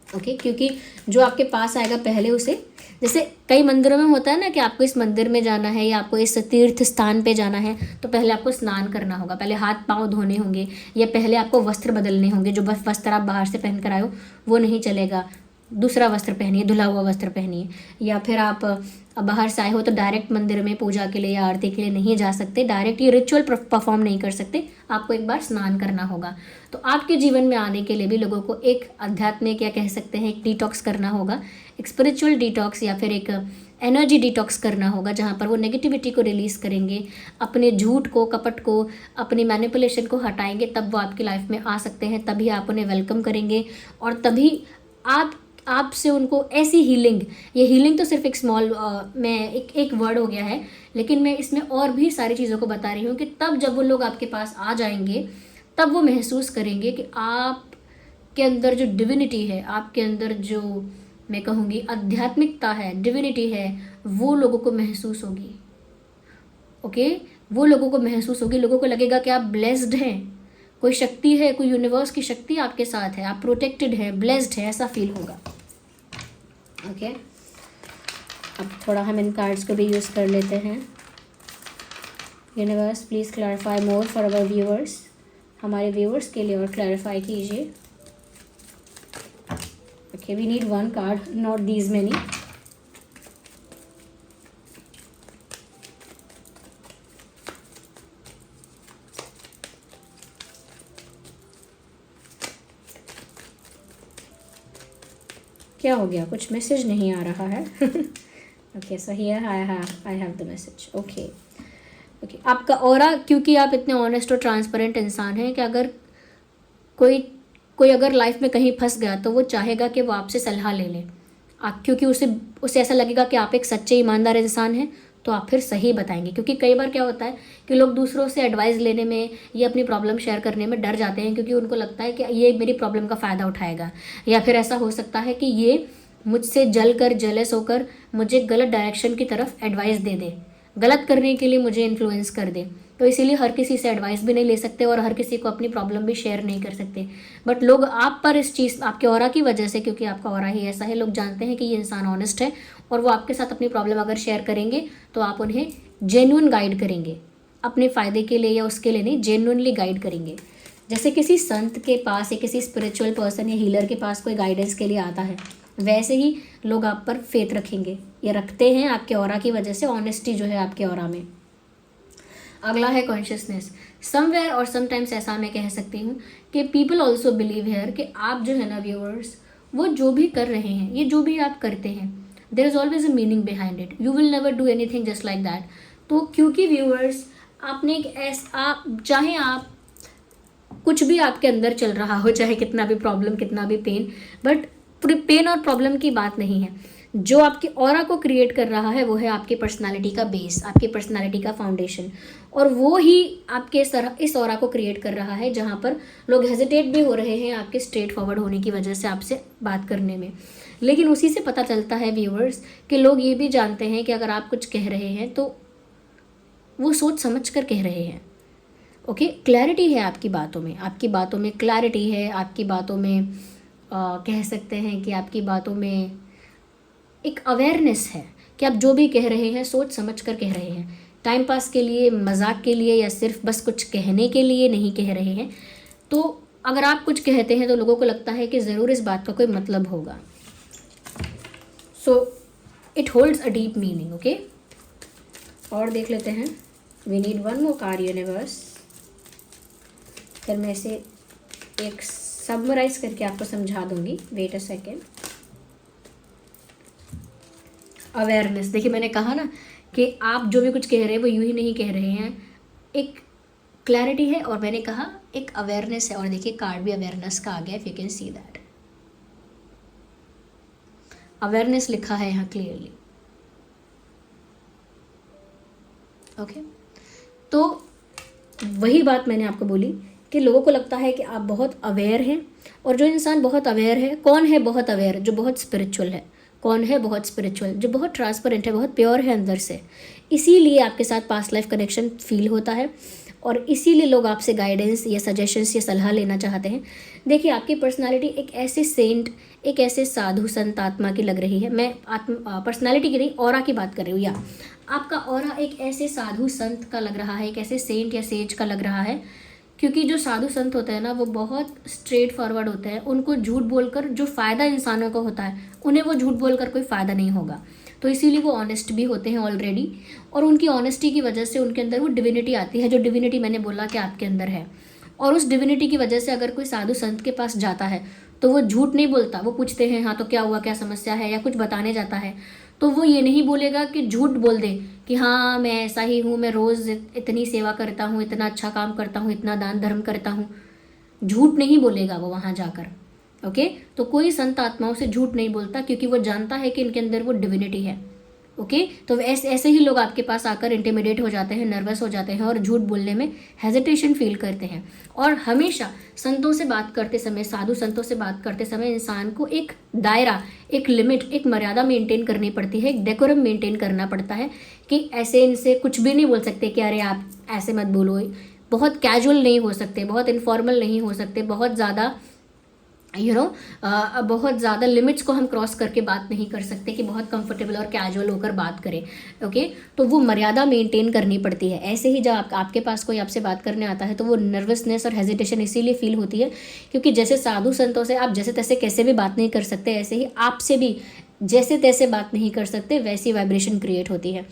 S1: ओके, क्योंकि जो आपके पास आएगा पहले उसे, जैसे कई मंदिरों में होता है ना कि आपको इस मंदिर में जाना है या आपको इस तीर्थ स्थान पे जाना है, तो पहले आपको स्नान करना होगा, पहले हाथ पांव धोने होंगे, या पहले आपको वस्त्र बदलने होंगे। जो बस वस्त्र आप बाहर से पहन कर आए हो वो नहीं चलेगा, दूसरा वस्त्र पहनिए, धुला हुआ वस्त्र पहनिए। या फिर आप बाहर से आए हो तो डायरेक्ट मंदिर में पूजा के लिए या आरती के लिए नहीं जा सकते, डायरेक्ट ये रिचुअल परफॉर्म नहीं कर सकते, आपको एक बार स्नान करना होगा। तो आपके जीवन में आने के लिए भी लोगों को एक आध्यात्मिक, या कह सकते हैं एक डिटॉक्स करना होगा, एक स्पिरिचुअल डिटॉक्स या फिर एक एनर्जी डिटॉक्स करना होगा, जहाँ पर वो नेगेटिविटी को रिलीज़ करेंगे, अपने झूठ को, कपट को, अपनी मैनिपुलेशन को हटाएंगे, तब वो आपकी लाइफ में आ सकते हैं। तभी आप उन्हें वेलकम करेंगे और तभी आपसे उनको ऐसी हीलिंग, ये हीलिंग तो सिर्फ एक स्मॉल मैं एक वर्ड हो गया है, लेकिन मैं इसमें और भी सारी चीज़ों को बता रही हूँ कि तब जब वो लोग आपके पास आ जाएंगे तब वो महसूस करेंगे कि आपके अंदर जो डिविनिटी है, आपके अंदर जो मैं कहूँगी आध्यात्मिकता है, डिविनिटी है, वो लोगों को महसूस होगी। ओके, वो लोगों को महसूस होगी, लोगों को लगेगा कि आप ब्लेस्ड हैं, कोई शक्ति है, कोई यूनिवर्स की शक्ति आपके साथ है, आप प्रोटेक्टेड है, ब्लेस्ड है, ऐसा फील होगा। ओके, अब थोड़ा हम इन कार्ड्स को भी यूज़ कर लेते हैं। Universe please clarify more for our viewers, हमारे व्यूअर्स के लिए और क्लैरिफाई कीजिए। Okay, we need one card, not these many. क्या हो गया, कुछ मैसेज नहीं आ रहा है। Okay, so here I have the message. Okay, आपका ऑरा, क्योंकि आप इतने ऑनेस्ट और ट्रांसपेरेंट इंसान हैं कि अगर कोई अगर लाइफ में कहीं फंस गया तो वो चाहेगा कि वो आपसे सलाह ले ले, क्योंकि उसे ऐसा लगेगा कि आप एक सच्चे ईमानदार इंसान हैं, तो आप फिर सही बताएंगे। क्योंकि कई बार क्या होता है कि लोग दूसरों से एडवाइस लेने में या अपनी प्रॉब्लम शेयर करने में डर जाते हैं, क्योंकि उनको लगता है कि ये मेरी प्रॉब्लम का फ़ायदा उठाएगा, या फिर ऐसा हो सकता है कि ये मुझसे जेलस होकर मुझे गलत डायरेक्शन की तरफ एडवाइस दे दे, गलत करने के लिए मुझे इन्फ्लुएंस कर दे। तो इसीलिए हर किसी से एडवाइस भी नहीं ले सकते और हर किसी को अपनी प्रॉब्लम भी शेयर नहीं कर सकते। बट लोग आप पर इस चीज़, आपके ऑरा की वजह से, क्योंकि आपका ऑरा ही ऐसा है, लोग जानते हैं कि ये इंसान ऑनेस्ट है और वो आपके साथ अपनी प्रॉब्लम अगर शेयर करेंगे तो आप उन्हें जेन्युइन गाइड करेंगे, अपने फ़ायदे के लिए या उसके लिए नहीं, जेन्युइनली गाइड करेंगे। जैसे किसी संत के पास या किसी स्पिरिचुअल पर्सन या हीलर के पास कोई गाइडेंस के लिए आता है, वैसे ही लोग आप पर फेथ रखेंगे या रखते हैं आपके ऑरा की वजह से, ऑनेस्टी जो है आपके ऑरा में। अगला है कॉन्शियसनेस। समवेयर और समटाइम्स ऐसा मैं कह सकती हूँ कि पीपल ऑल्सो बिलीव हेयर कि आप जो है ना व्यूअर्स, वो जो भी कर रहे हैं, ये जो भी आप करते हैं, there is always a meaning behind it, you will never do anything just like that. तो क्योंकि व्यूअर्स, आपने एक ऐसा, चाहे आप कुछ भी आपके अंदर चल रहा हो, चाहे कितना भी प्रॉब्लम, कितना भी पेन, बट पेन और प्रॉब्लम की बात नहीं है। जो आपकी ऑरा को क्रिएट कर रहा है वो है आपकी पर्सनालिटी का बेस, आपकी पर्सनालिटी का फाउंडेशन, और वो ही आपके इस ऑरा को क्रिएट कर रहा है जहाँ पर लोग हेजिटेट भी हो रहे हैं आपके स्ट्रेट फॉरवर्ड होने की वजह से आपसे बात करने में। लेकिन उसी से पता चलता है व्यूअर्स कि लोग ये भी जानते हैं कि अगर आप कुछ कह रहे हैं तो वो सोच समझ कर कह रहे हैं। ओके, क्लैरिटी है आपकी बातों में क्लैरिटी है, आपकी बातों में कह सकते हैं कि आपकी बातों में एक अवेयरनेस है कि आप जो भी कह रहे हैं सोच समझ कर कह रहे हैं, टाइम पास के लिए, मजाक के लिए, या सिर्फ बस कुछ कहने के लिए नहीं कह रहे हैं। तो अगर आप कुछ कहते हैं तो लोगों को लगता है कि ज़रूर इस बात का कोई मतलब होगा। So it holds a deep meaning. Okay, और देख लेते हैं। We need one more card universe. फिर मैं इसे एक समराइज करके आपको समझा दूंगी। Wait a second. अवेयरनेस, देखिए मैंने कहा ना कि आप जो भी कुछ कह रहे हैं वो यूं ही नहीं कह रहे हैं, एक क्लैरिटी है, और मैंने कहा एक अवेयरनेस है। और देखिए कार्ड भी अवेयरनेस का आ गया, if you can see that, awareness लिखा है यहाँ क्लियरली। ओके, तो वही बात मैंने आपको बोली कि लोगों को लगता है कि आप बहुत अवेयर हैं, और जो इंसान बहुत अवेयर है, कौन है बहुत अवेयर? जो बहुत स्पिरिचुअल है। कौन है बहुत स्पिरिचुअल? जो बहुत ट्रांसपेरेंट है, बहुत प्योर है अंदर से। इसीलिए आपके साथ पास्ट लाइफ कनेक्शन फील होता है, और इसीलिए लोग आपसे गाइडेंस या सजेशंस या सलाह लेना चाहते हैं। देखिए, आपकी पर्सनालिटी एक ऐसे सेंट, एक ऐसे साधु संत आत्मा की लग रही है। मैं पर्सनालिटी की नहीं, ऑरा की बात कर रही हूँ। या आपका ऑरा एक ऐसे साधु संत का लग रहा है, एक ऐसे सेंट या सेज का लग रहा है, क्योंकि जो साधु संत होते हैं ना, वो बहुत स्ट्रेट फॉरवर्ड होते हैं। उनको झूठ बोलकर जो फ़ायदा इंसानों को होता है, उन्हें वो झूठ बोलकर कोई फ़ायदा नहीं होगा। तो इसीलिए वो ऑनेस्ट भी होते हैं ऑलरेडी, और उनकी ऑनेस्टी की वजह से उनके अंदर वो डिविनिटी आती है, जो डिविनिटी मैंने बोला कि आपके अंदर है। और उस डिविनिटी की वजह से अगर कोई साधु संत के पास जाता है तो वो झूठ नहीं बोलता। वो पूछते हैं हाँ तो क्या हुआ, क्या समस्या है, या कुछ बताने जाता है, तो वो ये नहीं बोलेगा कि झूठ बोल दे कि हाँ मैं ऐसा ही हूँ, मैं रोज़ इतनी सेवा करता हूँ, इतना अच्छा काम करता हूँ, इतना दान धर्म करता हूँ। झूठ नहीं बोलेगा वो वहाँ जाकर। ओके, तो कोई संत आत्माओं से झूठ नहीं बोलता, क्योंकि वो जानता है कि इनके अंदर वो डिविनिटी है। ओके, तो ऐसे ही लोग आपके पास आकर इंटिमिडेट हो जाते हैं, नर्वस हो जाते हैं, और झूठ बोलने में हेजिटेशन फील करते हैं। और हमेशा संतों से बात करते समय, साधु संतों से बात करते समय इंसान को एक दायरा, एक लिमिट, एक मर्यादा मेंटेन करनी पड़ती है, एक डेकोरम मेंटेन करना पड़ता है कि ऐसे इनसे कुछ भी नहीं बोल सकते कि अरे आप ऐसे मत बोलो। बहुत कैजुअल नहीं हो सकते, बहुत इनफॉर्मल नहीं हो सकते, बहुत ज़्यादा बहुत ज़्यादा लिमिट्स को हम क्रॉस करके बात नहीं कर सकते कि बहुत कंफर्टेबल और कैजुअल होकर बात करें। ओके, तो वो मर्यादा मेंटेन करनी पड़ती है। ऐसे ही जब आपके पास कोई आपसे बात करने आता है तो वो नर्वसनेस और हेजिटेशन इसीलिए फील होती है, क्योंकि जैसे साधु संतों से आप जैसे तैसे कैसे भी बात नहीं कर सकते, ऐसे ही आपसे भी जैसे तैसे बात नहीं कर सकते, वैसी वाइब्रेशन क्रिएट होती है।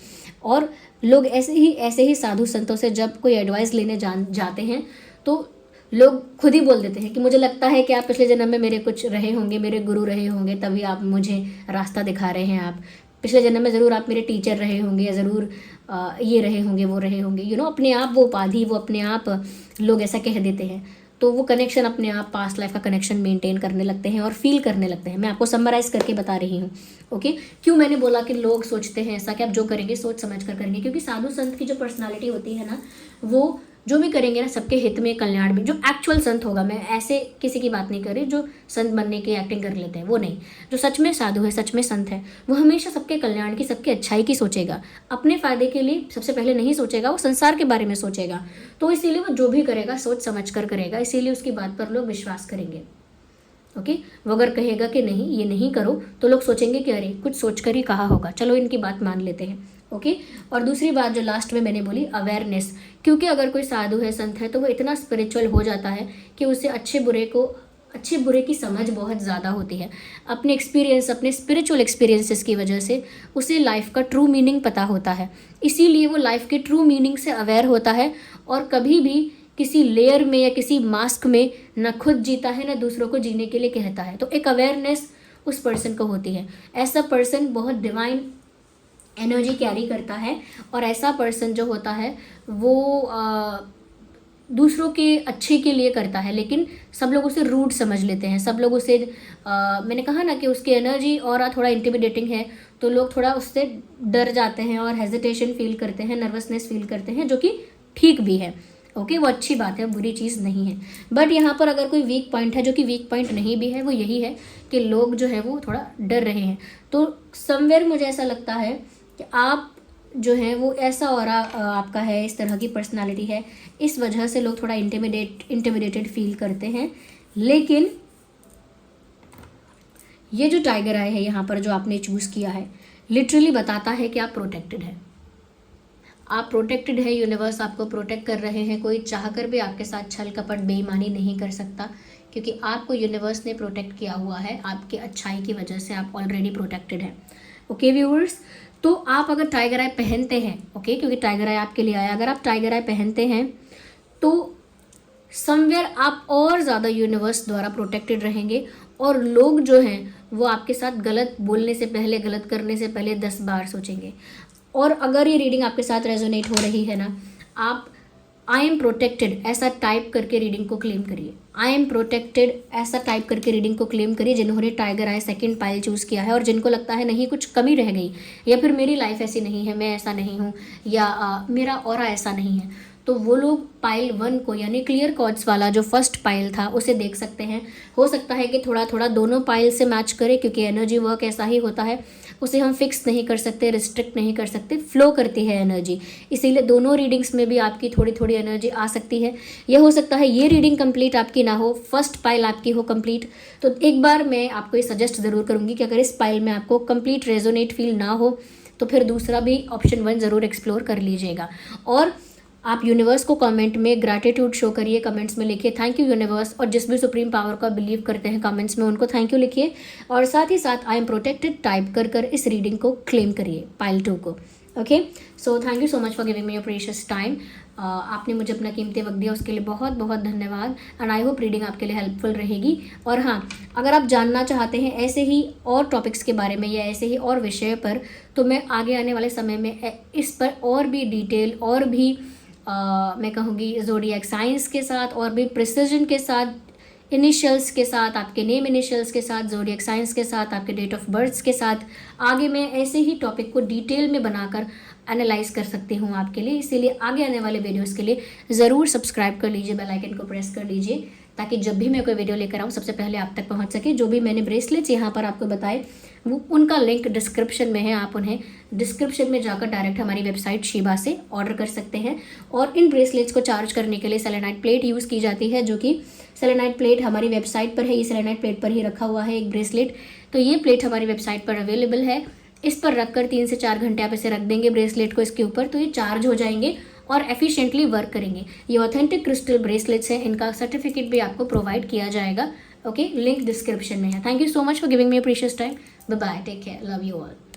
S1: और लोग ऐसे ही साधु संतों से जब कोई एडवाइस लेने जाते हैं तो लोग खुद ही बोल देते हैं कि मुझे लगता है कि आप पिछले जन्म में मेरे कुछ रहे होंगे, मेरे गुरु रहे होंगे, तभी आप मुझे रास्ता दिखा रहे हैं। आप पिछले जन्म में ज़रूर आप मेरे टीचर रहे होंगे, या ज़रूर ये रहे होंगे, वो रहे होंगे। अपने आप वो उपाधि, वो अपने आप लोग ऐसा कह देते हैं, तो वो कनेक्शन अपने आप पास्ट लाइफ का कनेक्शन मेंटेन करने लगते हैं और फील करने लगते हैं। मैं आपको समराइज़ करके बता रही हूँ। ओके, क्यों मैंने बोला कि लोग सोचते हैं ऐसा कि आप जो करेंगे सोच समझ कर करेंगे, क्योंकि साधु संत की जो पर्सनालिटी होती है ना, वो जो भी करेंगे ना सबके हित में, कल्याण में। जो एक्चुअल संत होगा, मैं ऐसे किसी की बात नहीं कर रही जो संत बनने की एक्टिंग कर लेते हैं, वो नहीं। जो सच में साधु है, सच में संत है, वो हमेशा सबके कल्याण की, सबके अच्छाई की सोचेगा। अपने फायदे के लिए सबसे पहले नहीं सोचेगा, वो संसार के बारे में सोचेगा। तो इसीलिए वो जो भी करेगा सोच समझ कर करेगा, इसीलिए उसकी बात पर लोग विश्वास करेंगे। ओके, वो अगर कहेगा कि नहीं ये नहीं करो, तो लोग सोचेंगे कि अरे कुछ सोच कर ही कहा होगा, चलो इनकी बात मान लेते हैं। ओके, और दूसरी बात जो लास्ट में मैंने बोली, अवेयरनेस। क्योंकि अगर कोई साधु है, संत है, तो वो इतना स्पिरिचुअल हो जाता है कि उसे अच्छे बुरे की समझ बहुत ज़्यादा होती है। अपने एक्सपीरियंस, अपने स्पिरिचुअल एक्सपीरियंसेस की वजह से उसे लाइफ का ट्रू मीनिंग पता होता है। इसीलिए वो लाइफ के ट्रू मीनिंग से अवेयर होता है, और कभी भी किसी लेयर में या किसी मास्क में न खुद जीता है, न दूसरों को जीने के लिए कहता है। तो एक अवेयरनेस उस पर्सन को होती है। ऐसा पर्सन बहुत डिवाइन एनर्जी कैरी करता है, और ऐसा पर्सन जो होता है वो दूसरों के अच्छे के लिए करता है, लेकिन सब लोग उसे रूड समझ लेते हैं। सब लोग उसे मैंने कहा ना कि उसकी एनर्जी और थोड़ा इंटिमिडेटिंग है, तो लोग थोड़ा उससे डर जाते हैं और हेजिटेशन फील करते हैं, नर्वसनेस फील करते हैं, जो कि ठीक भी है। ओके, वो अच्छी बात है, बुरी चीज़ नहीं है। बट यहाँ पर अगर कोई वीक पॉइंट है, जो कि वीक पॉइंट नहीं भी है, वो यही है कि लोग जो है वो थोड़ा डर रहे हैं। तो समवेयर मुझे ऐसा लगता है कि आप जो है वो ऐसा ऑरा आपका है, इस तरह की पर्सनालिटी है, इस वजह से लोग थोड़ा इंटिमिडेटेड फील करते हैं। लेकिन ये जो टाइगर आई है यहाँ पर, जो आपने चूज़ किया है, लिटरली बताता है कि आप प्रोटेक्टेड है। आप प्रोटेक्टेड है, यूनिवर्स आपको प्रोटेक्ट कर रहे हैं। कोई चाहकर भी आपके साथ छल कपट बेईमानी नहीं कर सकता, क्योंकि आपको यूनिवर्स ने प्रोटेक्ट किया हुआ है। आपके अच्छाई की वजह से आप ऑलरेडी प्रोटेक्टेड है। ओके व्यूअर्स, तो आप अगर टाइगर आई पहनते हैं, ओके, क्योंकि टाइगर आई आपके लिए आया, अगर आप टाइगर आई पहनते हैं तो समवेयर आप और ज़्यादा यूनिवर्स द्वारा प्रोटेक्टेड रहेंगे, और लोग जो हैं वो आपके साथ गलत बोलने से पहले, गलत करने से पहले 10 बार सोचेंगे। और अगर ये रीडिंग आपके साथ रेजोनेट हो रही है ना, आप आई एम प्रोटेक्टेड ऐसा टाइप करके रीडिंग को क्लेम करिए। आई एम प्रोटेक्टेड ऐसा टाइप करके रीडिंग को क्लेम करिए, जिन्होंने टाइगर आई सेकंड पाइल चूज़ किया है, और जिनको लगता है नहीं कुछ कमी रह गई, या फिर मेरी लाइफ ऐसी नहीं है, मैं ऐसा नहीं हूँ, या मेरा ऑरा ऐसा नहीं है, तो वो लोग पाइल 1 को यानी क्लियर कॉर्ड्स वाला जो फर्स्ट पाइल था उसे देख सकते हैं। हो सकता है कि थोड़ा थोड़ा दोनों पाइल से मैच करे, क्योंकि एनर्जी वर्क ऐसा ही होता है, उसे हम फिक्स नहीं कर सकते, रिस्ट्रिक्ट नहीं कर सकते, फ्लो करती है एनर्जी। इसीलिए दोनों रीडिंग्स में भी आपकी थोड़ी थोड़ी एनर्जी आ सकती है। यह हो सकता है ये रीडिंग कंप्लीट आपकी ना हो, फर्स्ट पाइल आपकी हो कंप्लीट। तो एक बार मैं आपको ये सजेस्ट ज़रूर करूँगी कि अगर इस पाइल में आपको कंप्लीट रेजोनेट फील ना हो तो फिर दूसरा भी ऑप्शन 1 ज़रूर एक्सप्लोर कर लीजिएगा। और आप यूनिवर्स को कमेंट में ग्रैटिट्यूड शो करिए, कमेंट्स में लिखिए थैंक यू यूनिवर्स, और जिस भी सुप्रीम पावर का बिलीव करते हैं कमेंट्स में उनको थैंक यू लिखिए, और साथ ही साथ आई एम प्रोटेक्टेड टाइप कर इस रीडिंग को क्लेम करिए, पाइल 2 को। Okay, so thank you so much for giving me your precious time. आपने मुझे अपना कीमती वक्त दिया, उसके लिए बहुत बहुत धन्यवाद। एंड आई होप रीडिंग आपके लिए हेल्पफुल रहेगी। और हाँ, अगर आप जानना चाहते हैं ऐसे ही और टॉपिक्स के बारे में या ऐसे ही और विषय पर, तो मैं आगे आने वाले समय में इस पर और भी डिटेल और भी मैं कहूँगी ज़ोडिएक साइंस के साथ और भी प्रिसिजन के साथ, इनिशियल्स के साथ, आपके नेम इनिशियल्स के साथ, ज़ोडिएक साइंस के साथ, आपके डेट ऑफ बर्थ के साथ, आगे मैं ऐसे ही टॉपिक को डिटेल में बनाकर एनालाइज कर सकती हूँ आपके लिए। इसीलिए आगे आने वाले वीडियोस के लिए ज़रूर सब्सक्राइब कर लीजिए, बेल आइकन को प्रेस कर लीजिए, ताकि जब भी मैं कोई वीडियो लेकर आऊँ सबसे पहले आप तक पहुँच सके। जो भी मैंने ब्रेसलेट्स यहाँ पर आपको बताए वो उनका लिंक डिस्क्रिप्शन में है, आप उन्हें डिस्क्रिप्शन में जाकर डायरेक्ट हमारी वेबसाइट शीबा से ऑर्डर कर सकते हैं। और इन ब्रेसलेट्स को चार्ज करने के लिए सेलेनाइट प्लेट यूज़ की जाती है, जो कि सेलेनाइट प्लेट हमारी वेबसाइट पर है। ये सेलेनाइट प्लेट पर ही रखा हुआ है एक ब्रेसलेट, तो ये प्लेट हमारी वेबसाइट पर अवेलेबल है। इस पर रखकर 3 से 4 घंटे आप इसे रख देंगे ब्रेसलेट को इसके ऊपर, तो ये चार्ज हो जाएंगे और एफिशिएंटली वर्क करेंगे। ये ऑथेंटिक क्रिस्टल ब्रेसलेट्स हैं, इनका सर्टिफिकेट भी आपको प्रोवाइड किया जाएगा। ओके, लिंक डिस्क्रिप्शन में है। Thank you so much for giving me precious time. Bye bye, take care, love you all.